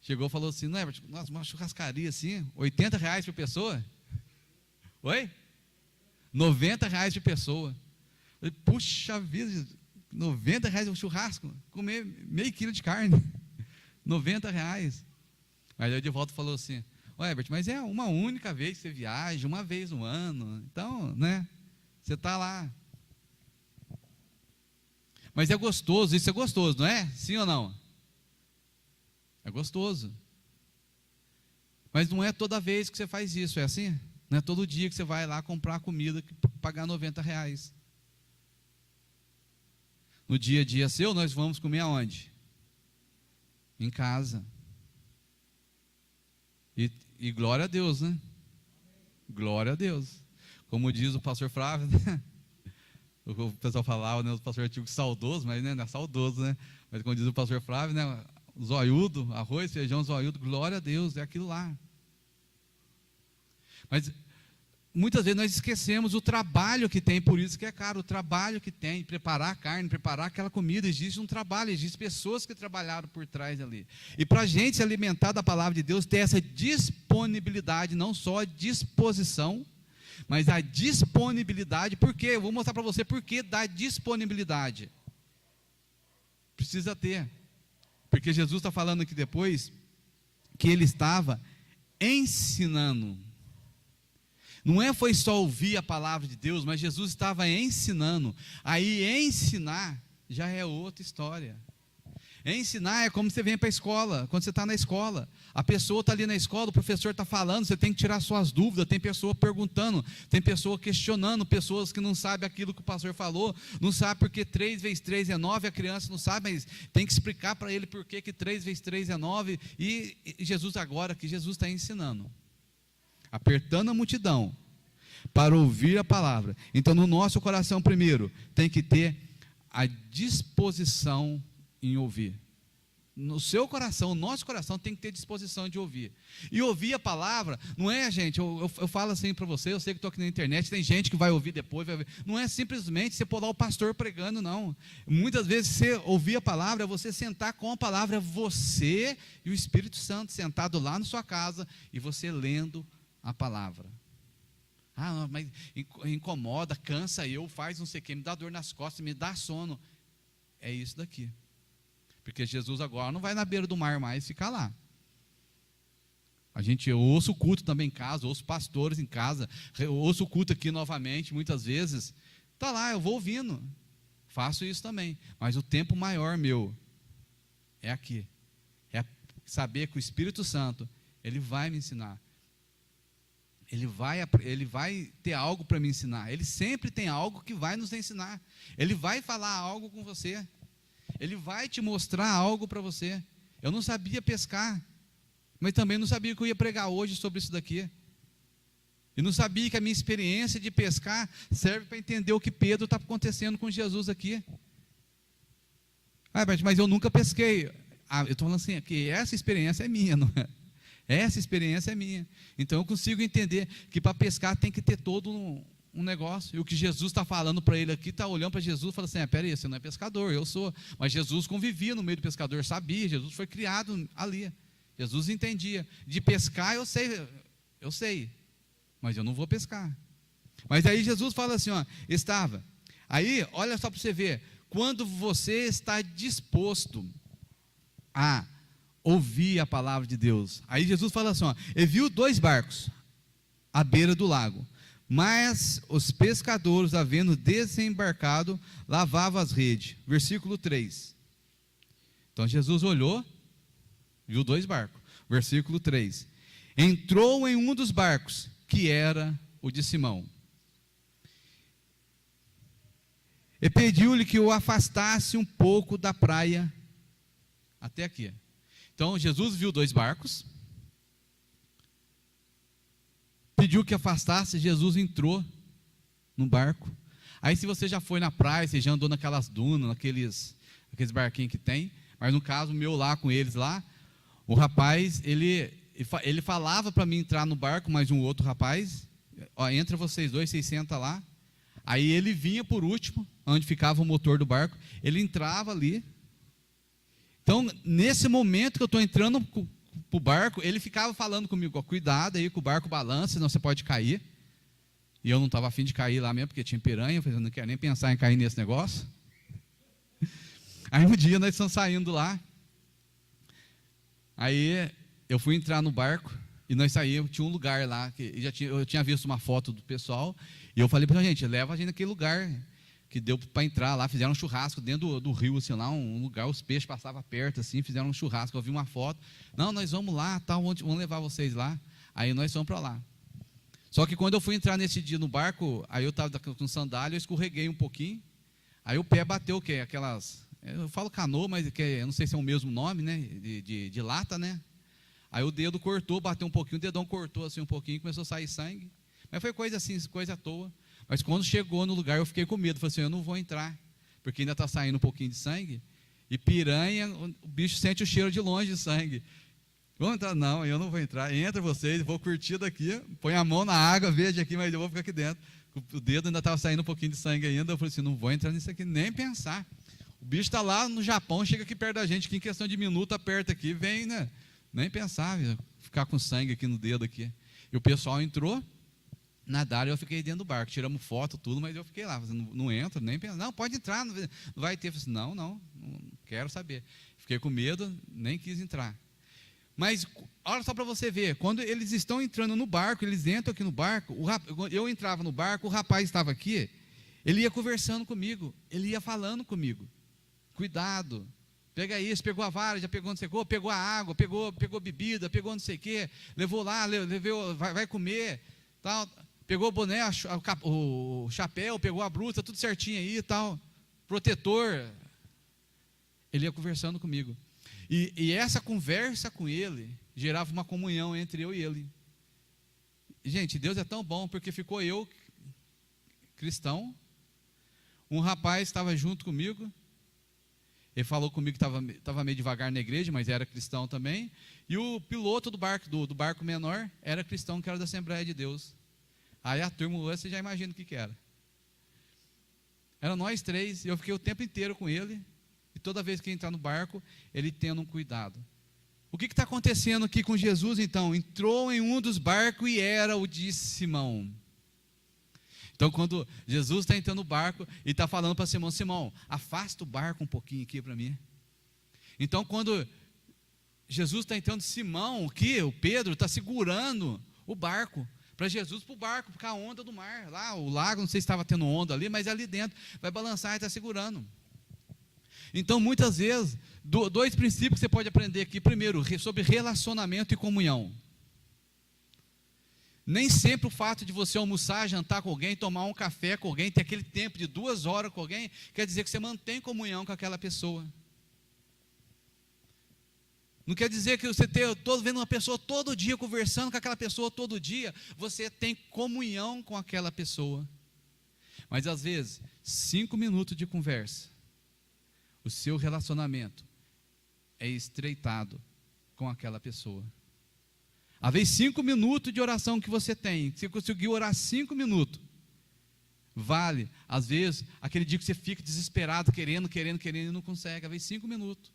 [SPEAKER 3] e falou assim, não é, nossa, uma churrascaria assim, R$80 por pessoa? Oi? R$90 de pessoa. Eu falei, puxa vida, R$90 um churrasco, comer meio quilo de carne, R$90. Mas aí o Divaldo falou assim, ué, Herbert, mas é uma única vez que você viaja, uma vez no ano, então, né, você está lá. Mas é gostoso, isso é gostoso, não é? Sim ou não? É gostoso. Mas não é toda vez que você faz isso, é assim? Não é todo dia que você vai lá comprar comida e pagar R$90. No dia a dia seu, nós vamos comer aonde? Em casa. E glória a Deus, né? Glória a Deus. Como diz o pastor Flávio, né? O pessoal falava, né, o pastor antigo saudoso, mas né, não é saudoso, né? Mas como diz o pastor Flávio, né, zoiudo, arroz, feijão, zoiudo, glória a Deus, é aquilo lá. Mas muitas vezes nós esquecemos o trabalho que tem, por isso que é caro, o trabalho que tem, preparar a carne, preparar aquela comida, existe um trabalho, existem pessoas que trabalharam por trás ali. E para a gente se alimentar da palavra de Deus, ter essa disponibilidade, não só a disposição, mas a disponibilidade. Por quê? Eu vou mostrar para você por que da disponibilidade. Precisa ter. Porque Jesus está falando aqui depois, que ele estava ensinando. Não foi só ouvir a palavra de Deus, mas Jesus estava ensinando. Aí ensinar já é outra história. Ensinar é como você vem para a escola, quando você está na escola. A pessoa está ali na escola, o professor está falando, você tem que tirar suas dúvidas, tem pessoa perguntando, tem pessoa questionando, pessoas que não sabem aquilo que o pastor falou, não sabe porque 3 vezes 3 é 9, a criança não sabe, mas tem que explicar para ele por que 3 vezes 3 é 9, e Jesus agora, que Jesus está ensinando, apertando a multidão, para ouvir a palavra. Então no nosso coração primeiro, tem que ter a disposição em ouvir. No seu coração, no nosso coração tem que ter disposição de ouvir. E ouvir a palavra, não é, gente, eu falo assim para você, eu sei que estou aqui na internet, tem gente que vai ouvir depois, vai ouvir. Não é simplesmente você pôr lá o pastor pregando, não. Muitas vezes você ouvir a palavra, é você sentar com a palavra, você e o Espírito Santo sentado lá na sua casa, e você lendo a palavra. Ah, mas incomoda, cansa faz não sei o que, me dá dor nas costas, me dá sono. É isso daqui. Porque Jesus agora não vai na beira do mar mais ficar lá. Eu ouço o culto também em casa, ouço pastores em casa, eu ouço o culto aqui novamente, muitas vezes. Está lá, eu vou ouvindo. Faço isso também. Mas o tempo maior meu é aqui. É saber que o Espírito Santo, ele vai me ensinar. Ele vai ter algo para me ensinar. Ele sempre tem algo que vai nos ensinar. Ele vai falar algo com você. Ele vai te mostrar algo para você. Eu não sabia pescar, mas também não sabia que eu ia pregar hoje sobre isso daqui. E não sabia que a minha experiência de pescar serve para entender o que Pedro está acontecendo com Jesus aqui. Mas eu nunca pesquei. Eu estou falando assim, que essa experiência é minha, não é? Essa experiência é minha. Então eu consigo entender que para pescar tem que ter todo um negócio. E o que Jesus está falando para ele aqui, está olhando para Jesus e fala assim, peraí, você não é pescador, eu sou. Mas Jesus convivia no meio do pescador, sabia, Jesus foi criado ali. Jesus entendia. De pescar eu sei, mas eu não vou pescar. Mas aí Jesus fala assim, estava. Aí, olha só para você ver, quando você está disposto a ouvir a palavra de Deus. Aí Jesus fala assim, ele viu 2 barcos à beira do lago, mas os pescadores, havendo desembarcado, lavavam as redes. Versículo 3. Então Jesus olhou, viu 2 barcos. Versículo 3. Entrou em um dos barcos, que era o de Simão, e pediu-lhe que o afastasse um pouco da praia, até aqui. Então Jesus viu 2 barcos, pediu que afastasse, Jesus entrou no barco. Aí se você já foi na praia, você já andou naquelas dunas, aqueles barquinhos que tem, mas no caso meu lá com eles lá, o rapaz, ele falava para mim entrar no barco, mas um outro rapaz, entra vocês 2, vocês sentam lá. Aí ele vinha por último, onde ficava o motor do barco, ele entrava ali. Então, nesse momento que eu estou entrando para o barco, ele ficava falando comigo, cuidado aí que o barco balança, senão você pode cair. E eu não estava afim de cair lá mesmo, porque tinha piranha, eu não quero nem pensar em cair nesse negócio. Aí um dia nós estamos saindo lá, aí eu fui entrar no barco, e nós saímos, tinha um lugar lá, eu tinha visto uma foto do pessoal, e eu falei para a gente, leva a gente naquele lugar, que deu para entrar lá, fizeram um churrasco dentro do rio, assim, lá, um lugar, os peixes passavam perto, assim, fizeram um churrasco, eu vi uma foto, não, nós vamos lá, tal, vamos levar vocês lá, aí nós fomos para lá. Só que quando eu fui entrar nesse dia no barco, aí eu estava com sandália, eu escorreguei um pouquinho, aí o pé bateu, que é aquelas, eu falo canoa, mas eu não sei se é o mesmo nome, né, de lata, né, aí o dedo cortou, bateu um pouquinho, o dedão cortou assim um pouquinho, começou a sair sangue, mas foi coisa assim, coisa à toa. Mas quando chegou no lugar, eu fiquei com medo. Falei assim, eu não vou entrar, porque ainda está saindo um pouquinho de sangue. E piranha, o bicho sente o cheiro de longe de sangue. Vamos entrar? Não, eu não vou entrar. Entra vocês, vou curtir daqui. Põe a mão na água, veja aqui, mas eu vou ficar aqui dentro. O dedo ainda estava saindo um pouquinho de sangue ainda. Eu falei assim, não vou entrar nisso aqui, nem pensar. O bicho está lá no Japão, chega aqui perto da gente, que em questão de minuto aperta aqui, vem, né? Nem pensar, ficar com sangue aqui no dedo aqui. E o pessoal entrou. Nadaram, eu fiquei dentro do barco, tiramos foto, tudo, mas eu fiquei lá, não entro, nem penso, não, pode entrar, não vai ter. Eu falei assim, não quero saber. Fiquei com medo, nem quis entrar. Mas, olha só para você ver, quando eles estão entrando no barco, eles entram aqui no barco, eu entrava no barco, o rapaz estava aqui, ele ia conversando comigo, ele ia falando comigo, cuidado, pega isso, pegou a vara, já pegou não sei o que, pegou a água, pegou bebida, pegou não sei o que, levou lá, vai comer, tal. Pegou o boné, o chapéu, pegou a blusa, tudo certinho aí e tal, protetor. Ele ia conversando comigo. E essa conversa com ele gerava uma comunhão entre eu e ele. Gente, Deus é tão bom, porque ficou eu, cristão, um rapaz estava junto comigo, ele falou comigo que estava meio devagar na igreja, mas era cristão também, e o piloto do barco menor era cristão, que era da Assembleia de Deus. Aí a turma, você já imagina o que era. Era nós 3, e eu fiquei o tempo inteiro com ele, e toda vez que entrar no barco, ele tendo um cuidado. O que está acontecendo aqui com Jesus, então? Entrou em um dos barcos e era o de Simão. Então, quando Jesus está entrando no barco, e está falando para Simão, Simão, afasta o barco um pouquinho aqui para mim. Então, quando Jesus está entrando, Simão, o Pedro está segurando o barco, para Jesus para o barco, porque a onda do mar, lá o lago, não sei se estava tendo onda ali, mas ali dentro, vai balançar e está segurando. Então muitas vezes, dois princípios que você pode aprender aqui, primeiro, sobre relacionamento e comunhão. Nem sempre o fato de você almoçar, jantar com alguém, tomar um café com alguém, ter aquele tempo de 2 horas com alguém, quer dizer que você mantém comunhão com aquela pessoa. Não quer dizer que você estou vendo uma pessoa todo dia, conversando com aquela pessoa todo dia, você tem comunhão com aquela pessoa. Mas às vezes, 5 minutos de conversa, o seu relacionamento é estreitado com aquela pessoa. Às vezes 5 minutos de oração que você tem, se você conseguir orar 5 minutos, vale, às vezes, aquele dia que você fica desesperado, querendo e não consegue, às vezes 5 minutos.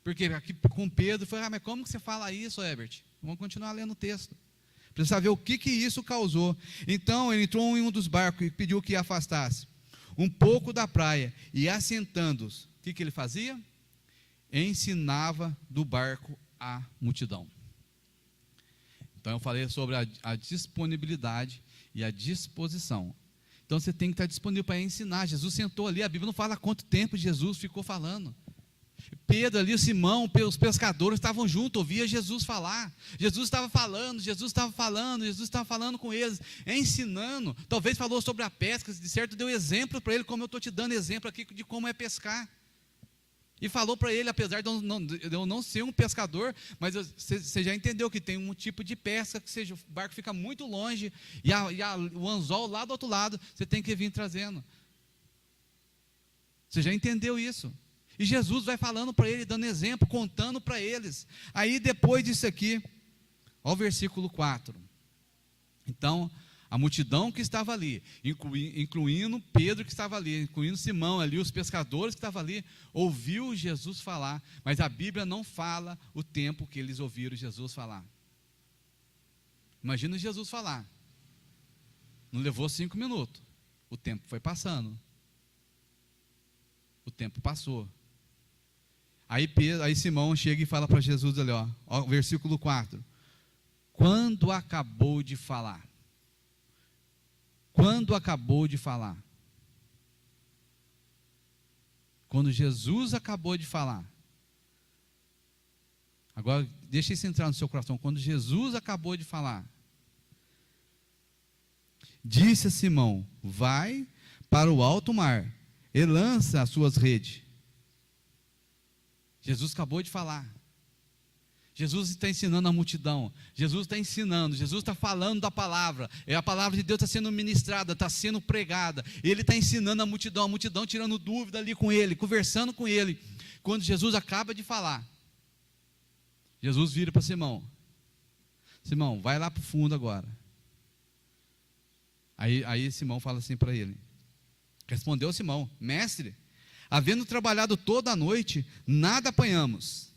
[SPEAKER 3] Porque aqui com Pedro, foi, mas como que você fala isso, Herbert? Vamos continuar lendo o texto, para saber o que isso causou. Então, ele entrou em um dos barcos e pediu que afastasse um pouco da praia, e assentando-os, o que ele fazia? Ensinava do barco a multidão. Então eu falei sobre a disponibilidade e a disposição. Então você tem que estar disponível para ensinar. Jesus sentou ali, a Bíblia não fala quanto tempo Jesus ficou falando. Pedro ali, o Simão, os pescadores estavam juntos, ouvia Jesus falar. Jesus estava falando com eles, ensinando. Talvez falou sobre a pesca, de certo deu exemplo para ele, como eu estou te dando exemplo aqui de como é pescar. E falou para ele, apesar de eu não ser um pescador, mas você já entendeu que tem um tipo de pesca, que seja, o barco fica muito longe, e o anzol lá do outro lado, você tem que vir trazendo. Você já entendeu isso? E Jesus vai falando para ele, dando exemplo, contando para eles. Aí depois disso aqui, olha o versículo 4. Então, a multidão que estava ali, incluindo Pedro que estava ali, incluindo Simão ali, os pescadores que estavam ali, ouviu Jesus falar, mas a Bíblia não fala o tempo que eles ouviram Jesus falar. Imagina Jesus falar. Não levou 5 minutos. O tempo foi passando. O tempo passou. Aí Simão chega e fala para Jesus ali, ó, versículo 4. Quando acabou de falar. Quando acabou de falar. Quando Jesus acabou de falar. Agora, deixa isso entrar no seu coração. Quando Jesus acabou de falar. Disse a Simão, vai para o alto mar e lança as suas redes. Jesus acabou de falar. Jesus está ensinando a multidão. Jesus está ensinando. Jesus está falando da palavra. A palavra de Deus está sendo ministrada, está sendo pregada. Ele está ensinando a multidão tirando dúvida ali com ele, conversando com ele. Quando Jesus acaba de falar, Jesus vira para Simão. Simão, vai lá para o fundo agora. Aí Simão fala assim para ele. Respondeu Simão, mestre, havendo trabalhado toda a noite, nada apanhamos.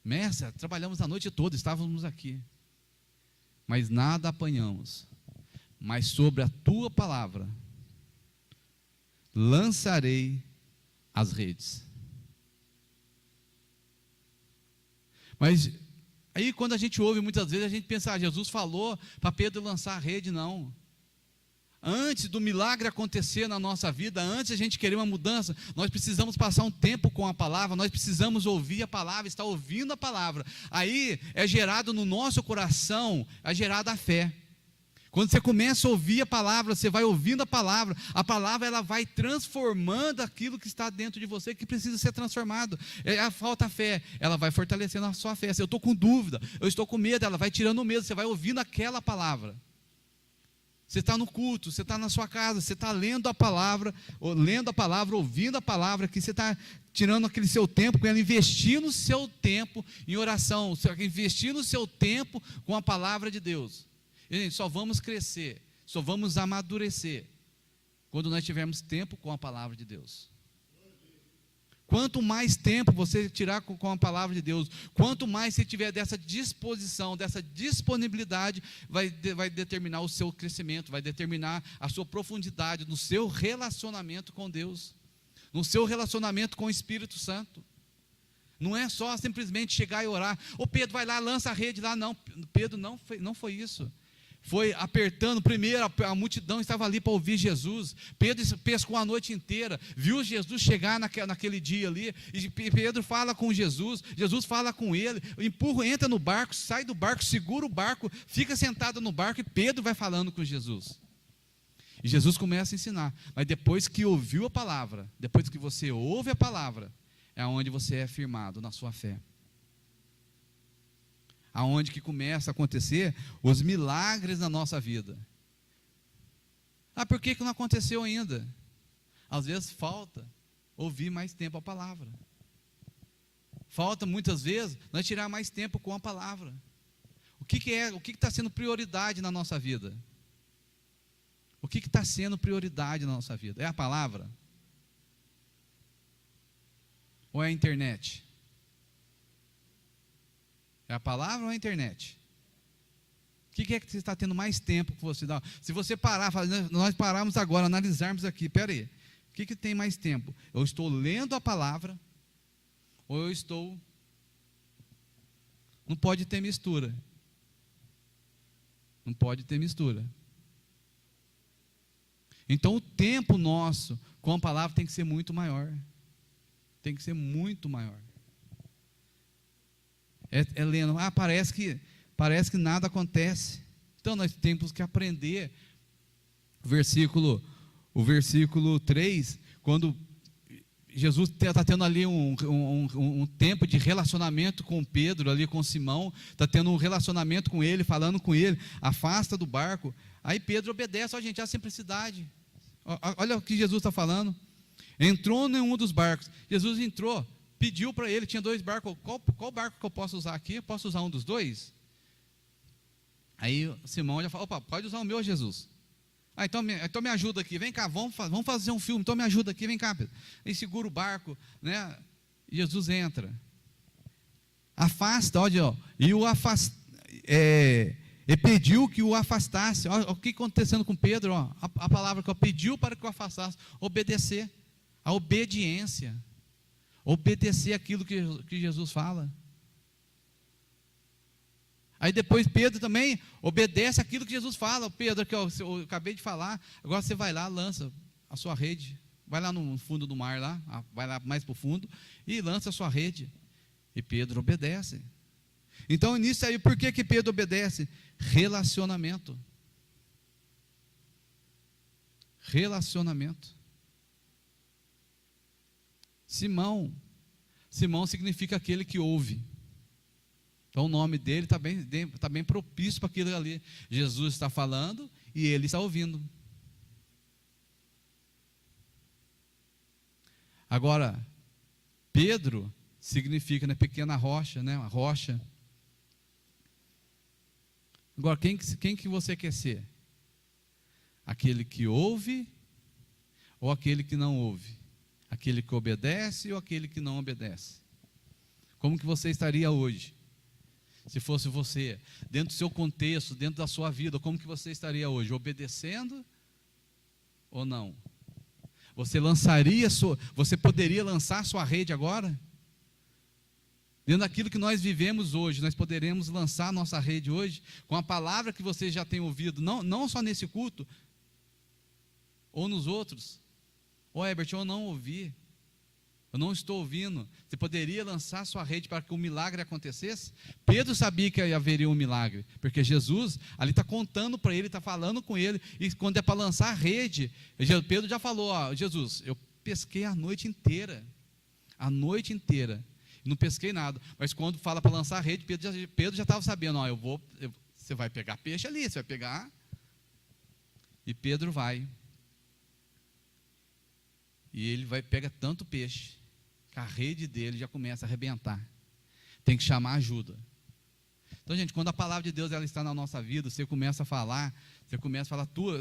[SPEAKER 3] Mestre, trabalhamos a noite toda, estávamos aqui, mas nada apanhamos. Mas sobre a tua palavra lançarei as redes. Mas aí quando a gente ouve muitas vezes, a gente pensa, Jesus falou para Pedro lançar a rede. Não. Antes do milagre acontecer na nossa vida, antes de a gente querer uma mudança, nós precisamos passar um tempo com a palavra, nós precisamos ouvir a palavra, estar ouvindo a palavra. Aí é gerado no nosso coração, é gerada a fé. Quando você começa a ouvir a palavra, você vai ouvindo a palavra ela vai transformando aquilo que está dentro de você, que precisa ser transformado. Falta fé, ela vai fortalecendo a sua fé. Se eu estou com dúvida, eu estou com medo, ela vai tirando o medo, você vai ouvindo aquela palavra. Você está no culto, você está na sua casa, você está lendo a palavra, ouvindo a palavra, que você está tirando aquele seu tempo com ela, investindo o seu tempo em oração, investindo o seu tempo com a palavra de Deus. E, gente, só vamos crescer, só vamos amadurecer quando nós tivermos tempo com a palavra de Deus. Quanto mais tempo você tirar com a palavra de Deus, quanto mais você tiver dessa disposição, dessa disponibilidade, vai determinar o seu crescimento, vai determinar a sua profundidade no seu relacionamento com Deus, no seu relacionamento com o Espírito Santo. Não é só simplesmente chegar e orar. Ô Pedro, vai lá, lança a rede lá. Não, Pedro não foi isso. Foi apertando. Primeiro, a multidão estava ali para ouvir Jesus. Pedro pescou a noite inteira. Viu Jesus chegar naquele dia ali. E Pedro fala com Jesus. Jesus fala com ele. Empurra, entra no barco, sai do barco, segura o barco, fica sentado no barco e Pedro vai falando com Jesus. E Jesus começa a ensinar. Mas depois que ouviu a palavra, depois que você ouve a palavra, é onde você é firmado na sua fé. Aonde que começa a acontecer os milagres na nossa vida. Ah, por que não aconteceu ainda? Às vezes falta ouvir mais tempo a palavra. Falta muitas vezes nós tirar mais tempo com a palavra. O que está sendo prioridade na nossa vida? O que está sendo prioridade na nossa vida? É a palavra? Ou é a internet? É a palavra ou a internet? O que é que você está tendo mais tempo que você dá? Se você parar, nós pararmos agora, analisarmos aqui, espera aí, o que tem mais tempo? Eu estou lendo a palavra ou eu estou... Não pode ter mistura. Não pode ter mistura. Então o tempo nosso com a palavra tem que ser muito maior. Tem que ser muito maior. Lendo, parece que nada acontece. Então nós temos que aprender. O versículo 3, quando Jesus está tendo ali um tempo de relacionamento com Pedro, ali com Simão, está tendo um relacionamento com ele, falando com ele, afasta do barco. Aí Pedro obedece, gente, a simplicidade. Olha o que Jesus está falando. Entrou em um dos barcos. Jesus entrou, pediu para ele, tinha 2 barcos. Qual barco que eu posso usar aqui? Eu posso usar um dos 2? Aí Simão já falou, opa, pode usar o meu, Jesus. Então me ajuda aqui, vem cá, vamos fazer um filme, então me ajuda aqui, vem cá, Pedro. Aí segura o barco, né? E Jesus entra. Afasta, olha, e o afasta, e pediu que o afastasse. Olha o que está acontecendo com Pedro, a palavra que pediu para que o afastasse, obedecer, a obediência, obedecer aquilo que Jesus fala. Aí depois Pedro também obedece aquilo que Jesus fala. Pedro, que eu acabei de falar, agora você vai lá, lança a sua rede, vai lá no fundo do mar, vai lá mais para o fundo e lança a sua rede. E Pedro obedece. Então nisso aí, por que Pedro obedece? Relacionamento. Relacionamento. Simão significa aquele que ouve. Então o nome dele está bem propício para aquilo ali. Jesus está falando e ele está ouvindo. Agora, Pedro significa, né, pequena rocha, né, uma rocha. Agora, quem que você quer ser? Aquele que ouve ou aquele que não ouve? Aquele que obedece ou aquele que não obedece? Como que você estaria hoje? Se fosse você, dentro do seu contexto, dentro da sua vida, como que você estaria hoje? Obedecendo ou não? Você poderia lançar sua rede agora? Dentro daquilo que nós vivemos hoje, nós poderemos lançar nossa rede hoje, com a palavra que você já tem ouvido, não só nesse culto, ou nos outros. Herbert, eu não ouvi. Eu não estou ouvindo. Você poderia lançar sua rede para que o milagre acontecesse? Pedro sabia que haveria um milagre, porque Jesus ali está contando para ele, está falando com ele, e quando é para lançar a rede, Pedro já falou, Jesus, eu pesquei a noite inteira, não pesquei nada, mas quando fala para lançar a rede, Pedro já estava sabendo, você vai pegar peixe ali, você vai pegar, e Pedro vai, e ele pega tanto peixe, que a rede dele já começa a arrebentar. Tem que chamar ajuda. Então, gente, quando a palavra de Deus ela está na nossa vida, você começa a falar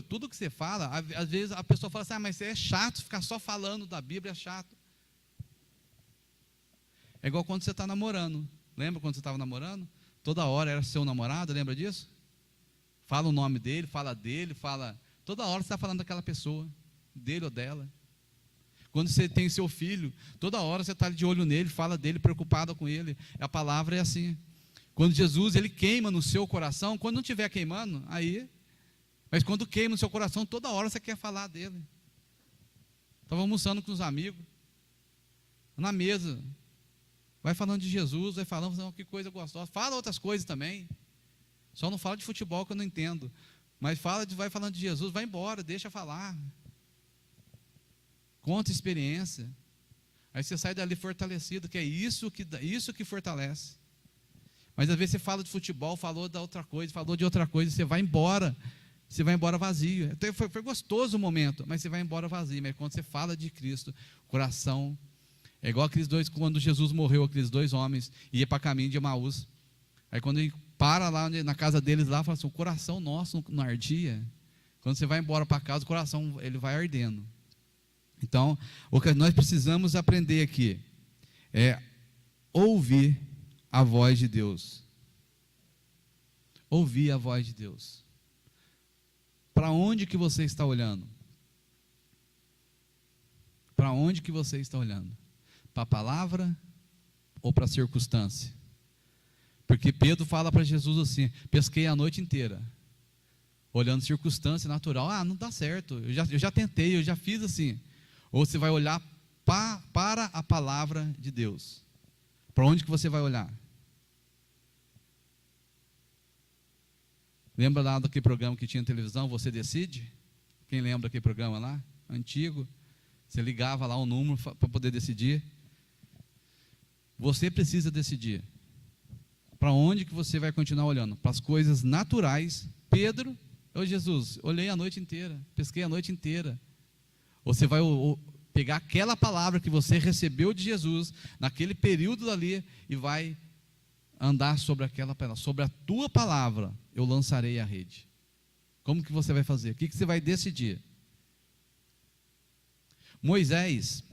[SPEAKER 3] tudo que você fala, às vezes a pessoa fala assim, mas é chato ficar só falando da Bíblia, é chato. É igual quando você está namorando. Lembra quando você estava namorando? Toda hora era seu namorado, lembra disso? Fala o nome dele, fala toda hora você está falando daquela pessoa, dele ou dela. Quando você tem seu filho, toda hora você está de olho nele, fala dele, preocupado com ele. A palavra é assim. Quando Jesus, ele queima no seu coração, quando não estiver queimando, aí... Mas quando queima no seu coração, toda hora você quer falar dele. Estava almoçando com os amigos, na mesa, vai falando de Jesus, vai falando, que coisa gostosa. Fala outras coisas também. Só não fala de futebol que eu não entendo. Mas vai falando de Jesus, vai embora, deixa falar. Conta experiência. Aí você sai dali fortalecido, que é isso que fortalece. Mas às vezes você fala de futebol, falou de outra coisa, você vai embora. Você vai embora vazio. Então foi gostoso o momento, mas você vai embora vazio. Mas quando você fala de Cristo, o coração é igual aqueles dois, quando Jesus morreu, aqueles dois homens, ia para caminho de Emaús. Aí quando ele para lá na casa deles, lá, fala assim, o coração nosso não ardia. Quando você vai embora para casa, o coração ele vai ardendo. Então, o que nós precisamos aprender aqui é ouvir a voz de Deus. Ouvir a voz de Deus. Para onde que você está olhando? Para onde que você está olhando? Para a palavra ou para a circunstância? Porque Pedro fala para Jesus assim, pesquei a noite inteira, olhando circunstância natural, não dá certo, eu já tentei, eu já fiz assim. Ou você vai olhar para a palavra de Deus. Para onde que você vai olhar? Lembra lá daquele programa que tinha na televisão, Você Decide? Quem lembra daquele programa lá? Antigo. Você ligava lá o número para poder decidir. Você precisa decidir. Para onde que você vai continuar olhando? Para as coisas naturais. Pedro, Jesus, olhei a noite inteira, pesquei a noite inteira. Ou você vai pegar aquela palavra que você recebeu de Jesus, naquele período ali, e vai andar sobre aquela palavra, sobre a tua palavra, eu lançarei a rede. Como que você vai fazer? O que você vai decidir? Moisés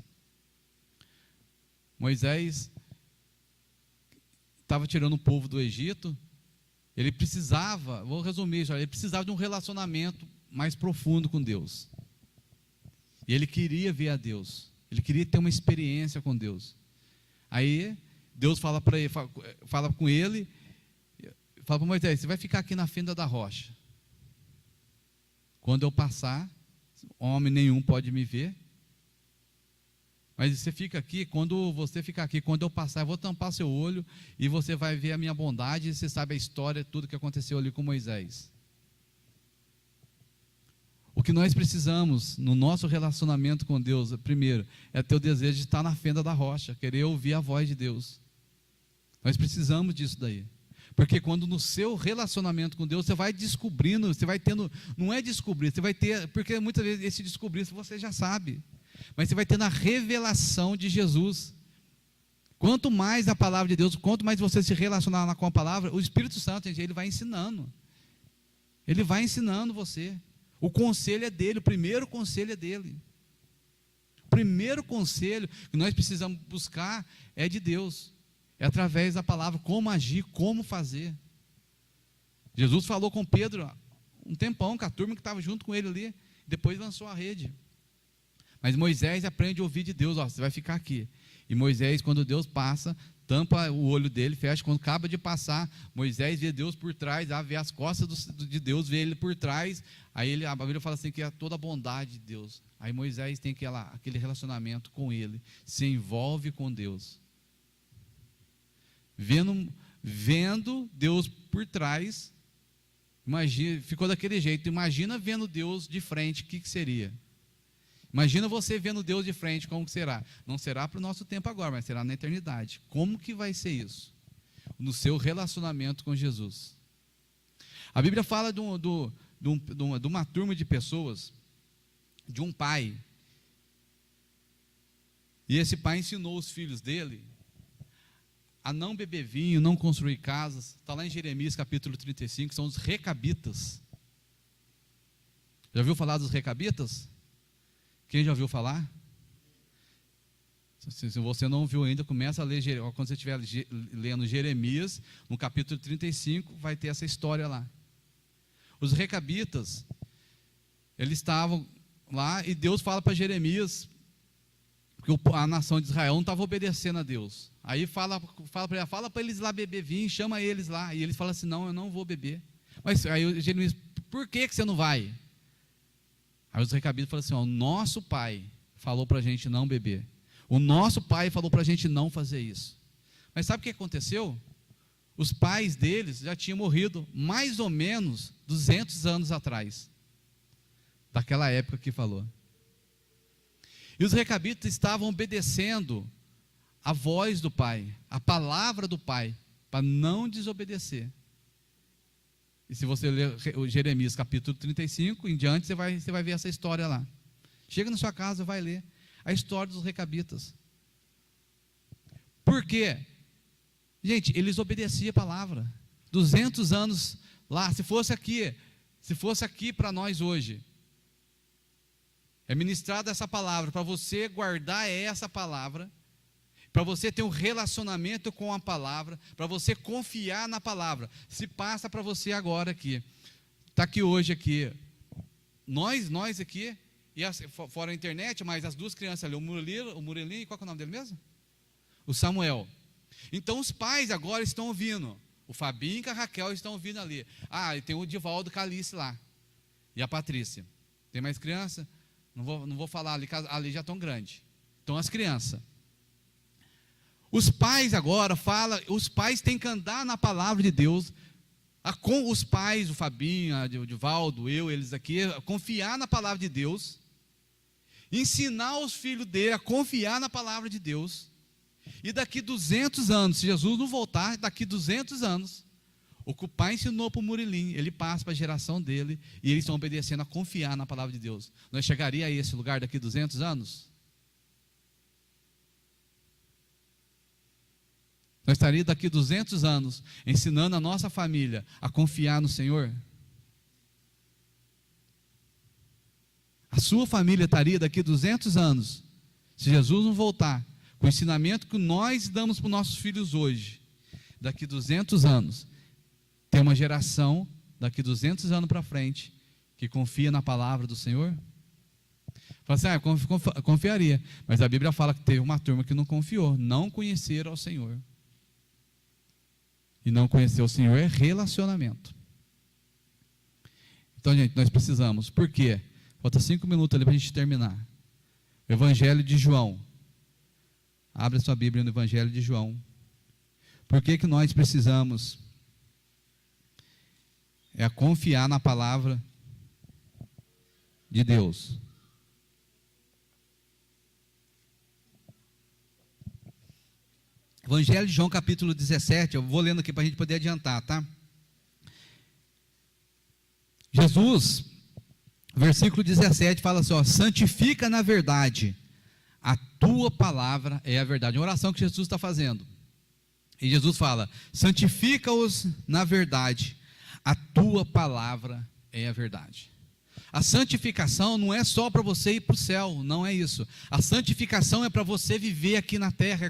[SPEAKER 3] estava tirando o povo do Egito. Ele precisava, vou resumir isso, ele precisava de um relacionamento mais profundo com Deus. E ele queria ver a Deus, ele queria ter uma experiência com Deus. Aí Deus fala para ele, fala com ele, fala para Moisés, você vai ficar aqui na fenda da rocha. Quando eu passar, homem nenhum pode me ver. Mas você fica aqui, quando eu passar, eu vou tampar seu olho e você vai ver a minha bondade, e você sabe a história, tudo que aconteceu ali com Moisés. O que nós precisamos no nosso relacionamento com Deus, primeiro, é ter o desejo de estar na fenda da rocha, querer ouvir a voz de Deus. Nós precisamos disso daí. Porque quando no seu relacionamento com Deus, você vai descobrindo, você vai tendo, não é descobrir, você vai ter, porque muitas vezes esse descobrir você já sabe, mas você vai tendo a revelação de Jesus. Quanto mais a palavra de Deus, quanto mais você se relacionar com a palavra, o Espírito Santo, gente, ele vai ensinando. Ele vai ensinando você. O conselho é dele, o primeiro conselho é dele. O primeiro conselho que nós precisamos buscar é de Deus. É através da palavra, como agir, como fazer. Jesus falou com Pedro um tempão, com a turma que estava junto com ele ali, depois lançou a rede. Mas Moisés aprende a ouvir de Deus, você vai ficar aqui. E Moisés, quando Deus passa, tampa o olho dele, fecha, quando acaba de passar, Moisés vê Deus por trás, vê as costas de Deus, vê ele por trás, aí a Bíblia fala assim, que é toda a bondade de Deus. Aí Moisés tem aquele relacionamento com ele, se envolve com Deus. Vendo Deus por trás, imagina, ficou daquele jeito, imagina vendo Deus de frente, o que seria? Imagina você vendo Deus de frente, como que será? Não será para o nosso tempo agora, mas será na eternidade. Como que vai ser isso? No seu relacionamento com Jesus. A Bíblia fala de uma turma de pessoas, de um pai, e esse pai ensinou os filhos dele a não beber vinho, não construir casas. Está lá em Jeremias capítulo 35, são os recabitas. Já ouviu falar dos recabitas? Quem já ouviu falar? Se você não ouviu ainda, começa a ler, quando você estiver lendo Jeremias, no capítulo 35, vai ter essa história lá. Os recabitas, eles estavam lá e Deus fala para Jeremias, Porque a nação de Israel não estava obedecendo a Deus. Aí fala para eles lá beber vinho, chama eles lá. E eles falam assim: não, eu não vou beber. Mas aí o Jeremias: por que você não vai? Aí os recabitas falam assim: ó, o nosso pai falou para a gente não beber. O nosso pai falou para a gente não fazer isso. Mas sabe o que aconteceu? Os pais deles já tinham morrido mais ou menos 200 anos atrás. Daquela época que falou. E os recabitas estavam obedecendo a voz do pai, a palavra do pai, para não desobedecer. E se você ler o Jeremias capítulo 35, em diante, você vai ver essa história lá. Chega na sua casa, vai ler a história dos recabitas. Por quê? Gente, eles obedeciam a palavra. 200 anos lá, se fosse aqui para nós hoje, é ministrada essa palavra, para você guardar essa palavra, para você ter um relacionamento com a palavra, para você confiar na palavra. Se passa para você agora aqui, está aqui hoje aqui, nós aqui, e fora a internet, mas as duas crianças ali, o Murilinho, qual que é o nome dele mesmo? O Samuel. Então os pais agora estão ouvindo, o Fabinho e a Raquel estão ouvindo ali. Ah, e tem o Divaldo Calice lá, e a Patrícia. Tem mais criança? Não vou falar ali já estão grandes. Então as crianças. Os pais agora os pais têm que andar na palavra de Deus. Com os pais, o Fabinho, o Divaldo, eles aqui, confiar na palavra de Deus. Ensinar os filhos dele a confiar na palavra de Deus. E daqui 200 anos, se Jesus não voltar, daqui 200 anos, o que o pai ensinou para o Murilinho, ele passa para a geração dele, e eles estão obedecendo a confiar na palavra de Deus. Nós chegaria a esse lugar daqui 200 anos? Nós estaríamos daqui 200 anos, ensinando a nossa família a confiar no Senhor? A sua família estaria daqui 200 anos, se Jesus não voltar, com o ensinamento que nós damos para os nossos filhos hoje, daqui 200 anos, tem uma geração, daqui 200 anos para frente, que confia na palavra do Senhor? Fala assim: eu confiaria. Mas a Bíblia fala que teve uma turma que não confiou, não conheceram ao Senhor. E não conhecer o Senhor é relacionamento. Então, gente, nós precisamos. Por quê? Falta 5 minutos ali para a gente terminar. Evangelho de João. Abre a sua Bíblia no Evangelho de João. Por que nós precisamos? É confiar na palavra de Deus. Evangelho de João capítulo 17, eu vou lendo aqui para a gente poder adiantar, tá? Jesus, versículo 17, fala assim, ó: santifica na verdade, a tua palavra é a verdade. Uma oração que Jesus está fazendo. E Jesus fala: santifica-os na verdade, a tua palavra é a verdade. A santificação não é só para você ir para o céu, não é isso. A santificação é para você viver aqui na terra,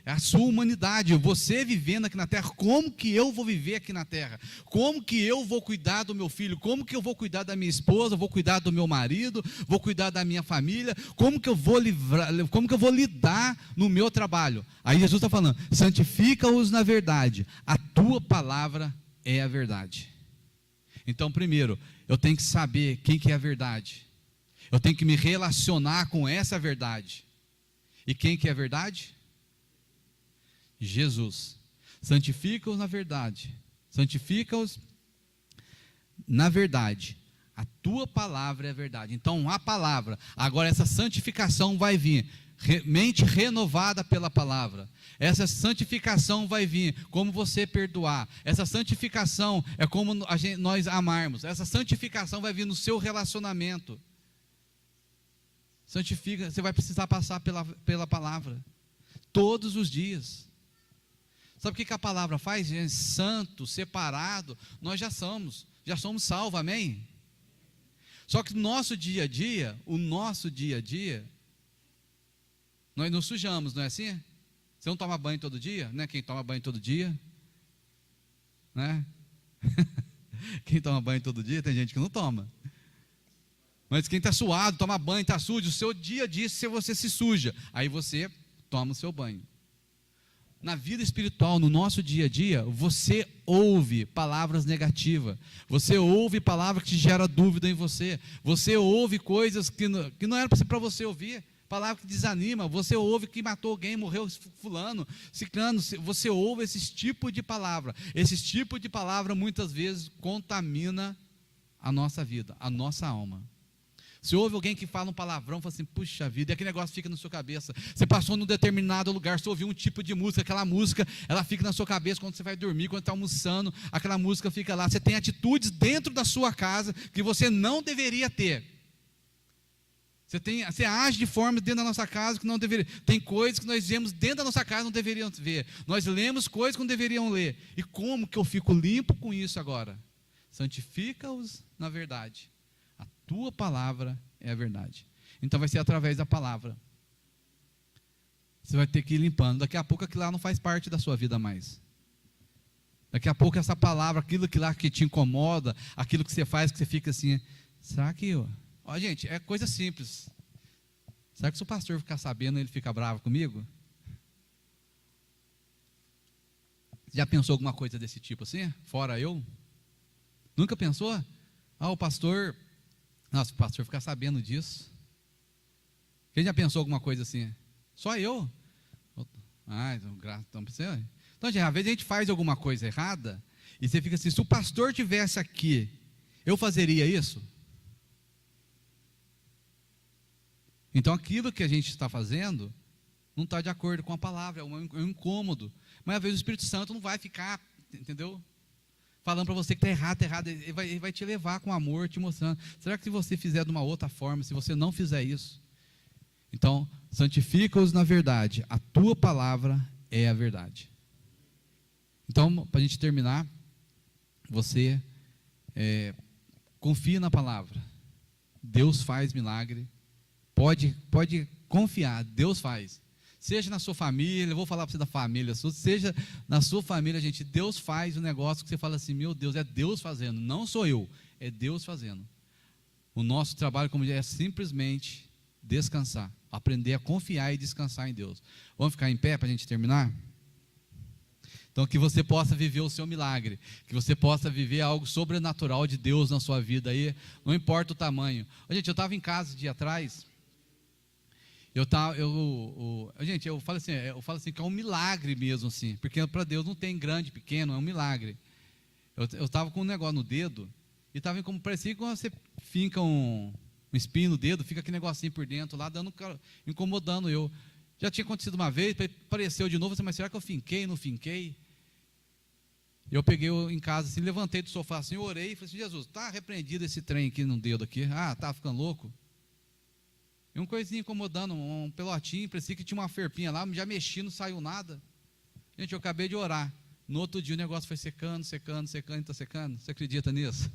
[SPEAKER 3] é a sua humanidade, você vivendo aqui na terra. Como que eu vou viver aqui na terra? Como que eu vou cuidar do meu filho? Como que eu vou cuidar da minha esposa? Vou cuidar do meu marido? Vou cuidar da minha família? Como que eu vou lidar no meu trabalho? Aí Jesus está falando: santifica-os na verdade, a tua palavra é a verdade. Então, primeiro, eu tenho que saber quem que é a verdade. Eu tenho que me relacionar com essa verdade. E quem que é a verdade? Jesus. Santifica-os na verdade. Santifica-os na verdade. A tua palavra é a verdade. Então, a palavra. Agora, essa santificação vai vir. Mente renovada pela palavra. Essa santificação vai vir como você perdoar. Essa santificação é como nós amarmos. Essa santificação vai vir no seu relacionamento. Santifica, você vai precisar passar pela palavra todos os dias. Sabe o que a palavra faz? Gente, santo, separado, nós já somos salvos, amém? Só que o nosso dia a dia, nós nos sujamos, não é assim? Você não toma banho todo dia, né? Quem toma banho todo dia, né? Quem toma banho todo dia, tem gente que não toma. Mas quem está suado, toma banho, está sujo, o seu dia a dia, se você se suja, aí você toma o seu banho. Na vida espiritual, no nosso dia a dia, você ouve palavras negativas, você ouve palavras que geram dúvida em você, você ouve coisas que não era para você ouvir, palavra que desanima, você ouve que matou alguém, morreu fulano, ciclano, você ouve esse tipo de palavra. Esse tipo de palavra muitas vezes contamina a nossa vida, a nossa alma. Você ouve alguém que fala um palavrão, fala assim, puxa vida, e aquele negócio fica na sua cabeça. Você passou num determinado lugar, você ouviu um tipo de música, aquela música, ela fica na sua cabeça quando você vai dormir, quando está almoçando, aquela música fica lá. Você tem atitudes dentro da sua casa que você não deveria ter. Você age de forma dentro da nossa casa que não deveria. Tem coisas que nós vemos dentro da nossa casa que não deveríamos ver. Nós lemos coisas que não deveriam ler. E como que eu fico limpo com isso agora? Santifica-os na verdade. A tua palavra é a verdade. Então vai ser através da palavra. Você vai ter que ir limpando. Daqui a pouco aquilo lá não faz parte da sua vida mais. Daqui a pouco essa palavra, aquilo que lá que te incomoda, aquilo que você faz, que você fica assim, será que eu... Ó, gente, é coisa simples. Será que se o pastor ficar sabendo, ele fica bravo comigo? Já pensou alguma coisa desse tipo assim? Fora eu? Nunca pensou? O pastor... Nossa, o pastor ficar sabendo disso. Quem já pensou alguma coisa assim? Só eu? Então, gente, às vezes a gente faz alguma coisa errada e você fica assim, se o pastor tivesse aqui, eu fazeria isso? Então aquilo que a gente está fazendo não está de acordo com a palavra, é um incômodo. Mas às vezes o Espírito Santo não vai ficar, entendeu? Falando para você que está errado, ele vai te levar com amor, te mostrando. Será que se você fizer de uma outra forma, se você não fizer isso? Então, santifica-os na verdade, a tua palavra é a verdade. Então, para a gente terminar, você confia na palavra. Deus faz milagre. Pode confiar, Deus faz. Seja na sua família, eu vou falar para você da família sua, seja na sua família, gente, Deus faz um negócio que você fala assim, meu Deus, é Deus fazendo, não sou eu, é Deus fazendo. O nosso trabalho como é simplesmente descansar, aprender a confiar e descansar em Deus. Vamos ficar em pé para a gente terminar? Então, que você possa viver o seu milagre, que você possa viver algo sobrenatural de Deus na sua vida aí, não importa o tamanho. Gente, eu estava em casa dia atrás. Gente, eu falo assim que é um milagre mesmo assim, porque para Deus não tem grande, pequeno, é um milagre. Eu estava com um negócio no dedo e estava como parecia que você finca um espinho no dedo, fica aquele negocinho por dentro lá, incomodando eu. Já tinha acontecido uma vez, apareceu de novo, mas será que eu finquei, não finquei? Eu peguei em casa assim, levantei do sofá assim, orei e falei assim, Jesus, está repreendido esse trem aqui no dedo aqui? Tá ficando louco? E uma coisinha incomodando, um pelotinho, parecia que tinha uma ferpinha lá, já mexi, não saiu nada. Gente, eu acabei de orar. No outro dia o negócio foi secando, está secando. Você acredita nisso?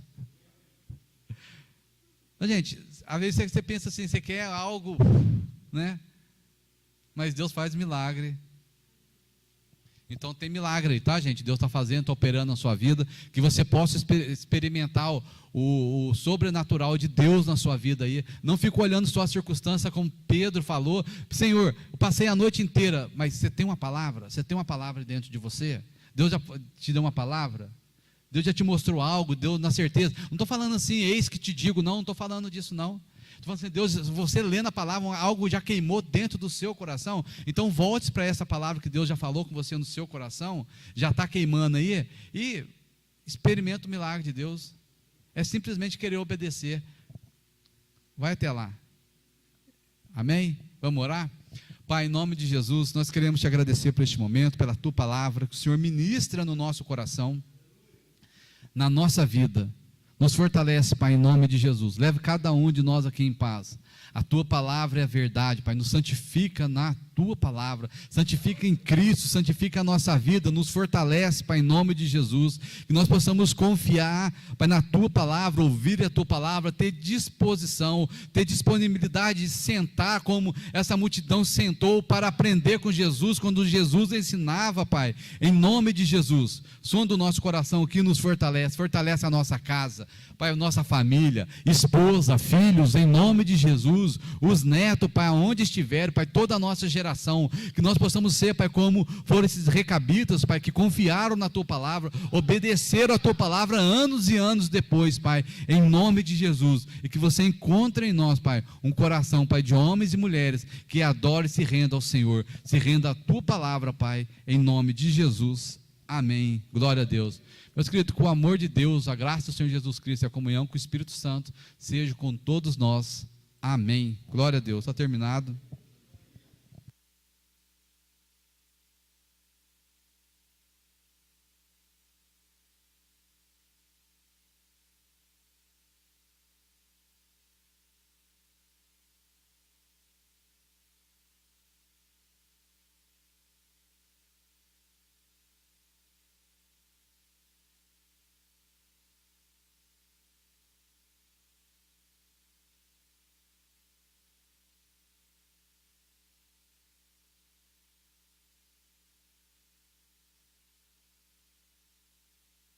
[SPEAKER 3] Mas, gente, às vezes você pensa assim, você quer algo, né? Mas Deus faz milagre. Então tem milagre aí, tá, gente? Deus está fazendo, está operando na sua vida, que você possa experimentar o sobrenatural de Deus na sua vida aí. Não fique olhando só a circunstância, como Pedro falou. Senhor, eu passei a noite inteira, mas você tem uma palavra? Você tem uma palavra dentro de você? Deus já te deu uma palavra? Deus já te mostrou algo? Deus na certeza? Não estou falando assim, eis que te digo, não estou falando disso não. Estou falando assim, Deus, você lendo a palavra, algo já queimou dentro do seu coração, então volte para essa palavra que Deus já falou com você no seu coração, já está queimando aí, e experimenta o milagre de Deus. É simplesmente querer obedecer. Vai até lá. Amém? Vamos orar? Pai, em nome de Jesus, nós queremos te agradecer por este momento, pela tua palavra, que o Senhor ministra no nosso coração, na nossa vida. Nos fortalece, Pai, em nome de Jesus. Leve cada um de nós aqui em paz. A tua palavra é a verdade, Pai. Nos santifica na tua palavra. Santifica em Cristo, santifica a nossa vida, nos fortalece, Pai, em nome de Jesus, que nós possamos confiar, Pai, na tua palavra, ouvir a tua palavra, ter disposição, ter disponibilidade de sentar como essa multidão sentou para aprender com Jesus, quando Jesus ensinava, Pai, em nome de Jesus. Sonda o nosso coração aqui, nos fortalece, fortalece a nossa casa, Pai, a nossa família, esposa, filhos, em nome de Jesus, os netos, Pai, aonde estiver, Pai, toda a nossa geração, que nós possamos ser, Pai, como foram esses recabitas, Pai, que confiaram na tua palavra, obedeceram a tua palavra anos e anos depois, Pai, em nome de Jesus, e que você encontre em nós, Pai, um coração, Pai, de homens e mulheres que adore e se renda ao Senhor, se renda à tua palavra, Pai, em nome de Jesus. Amém. Glória a Deus. Meus queridos, com o amor de Deus, a graça do Senhor Jesus Cristo e a comunhão com o Espírito Santo seja com todos nós. Amém. Glória a Deus. Está terminado.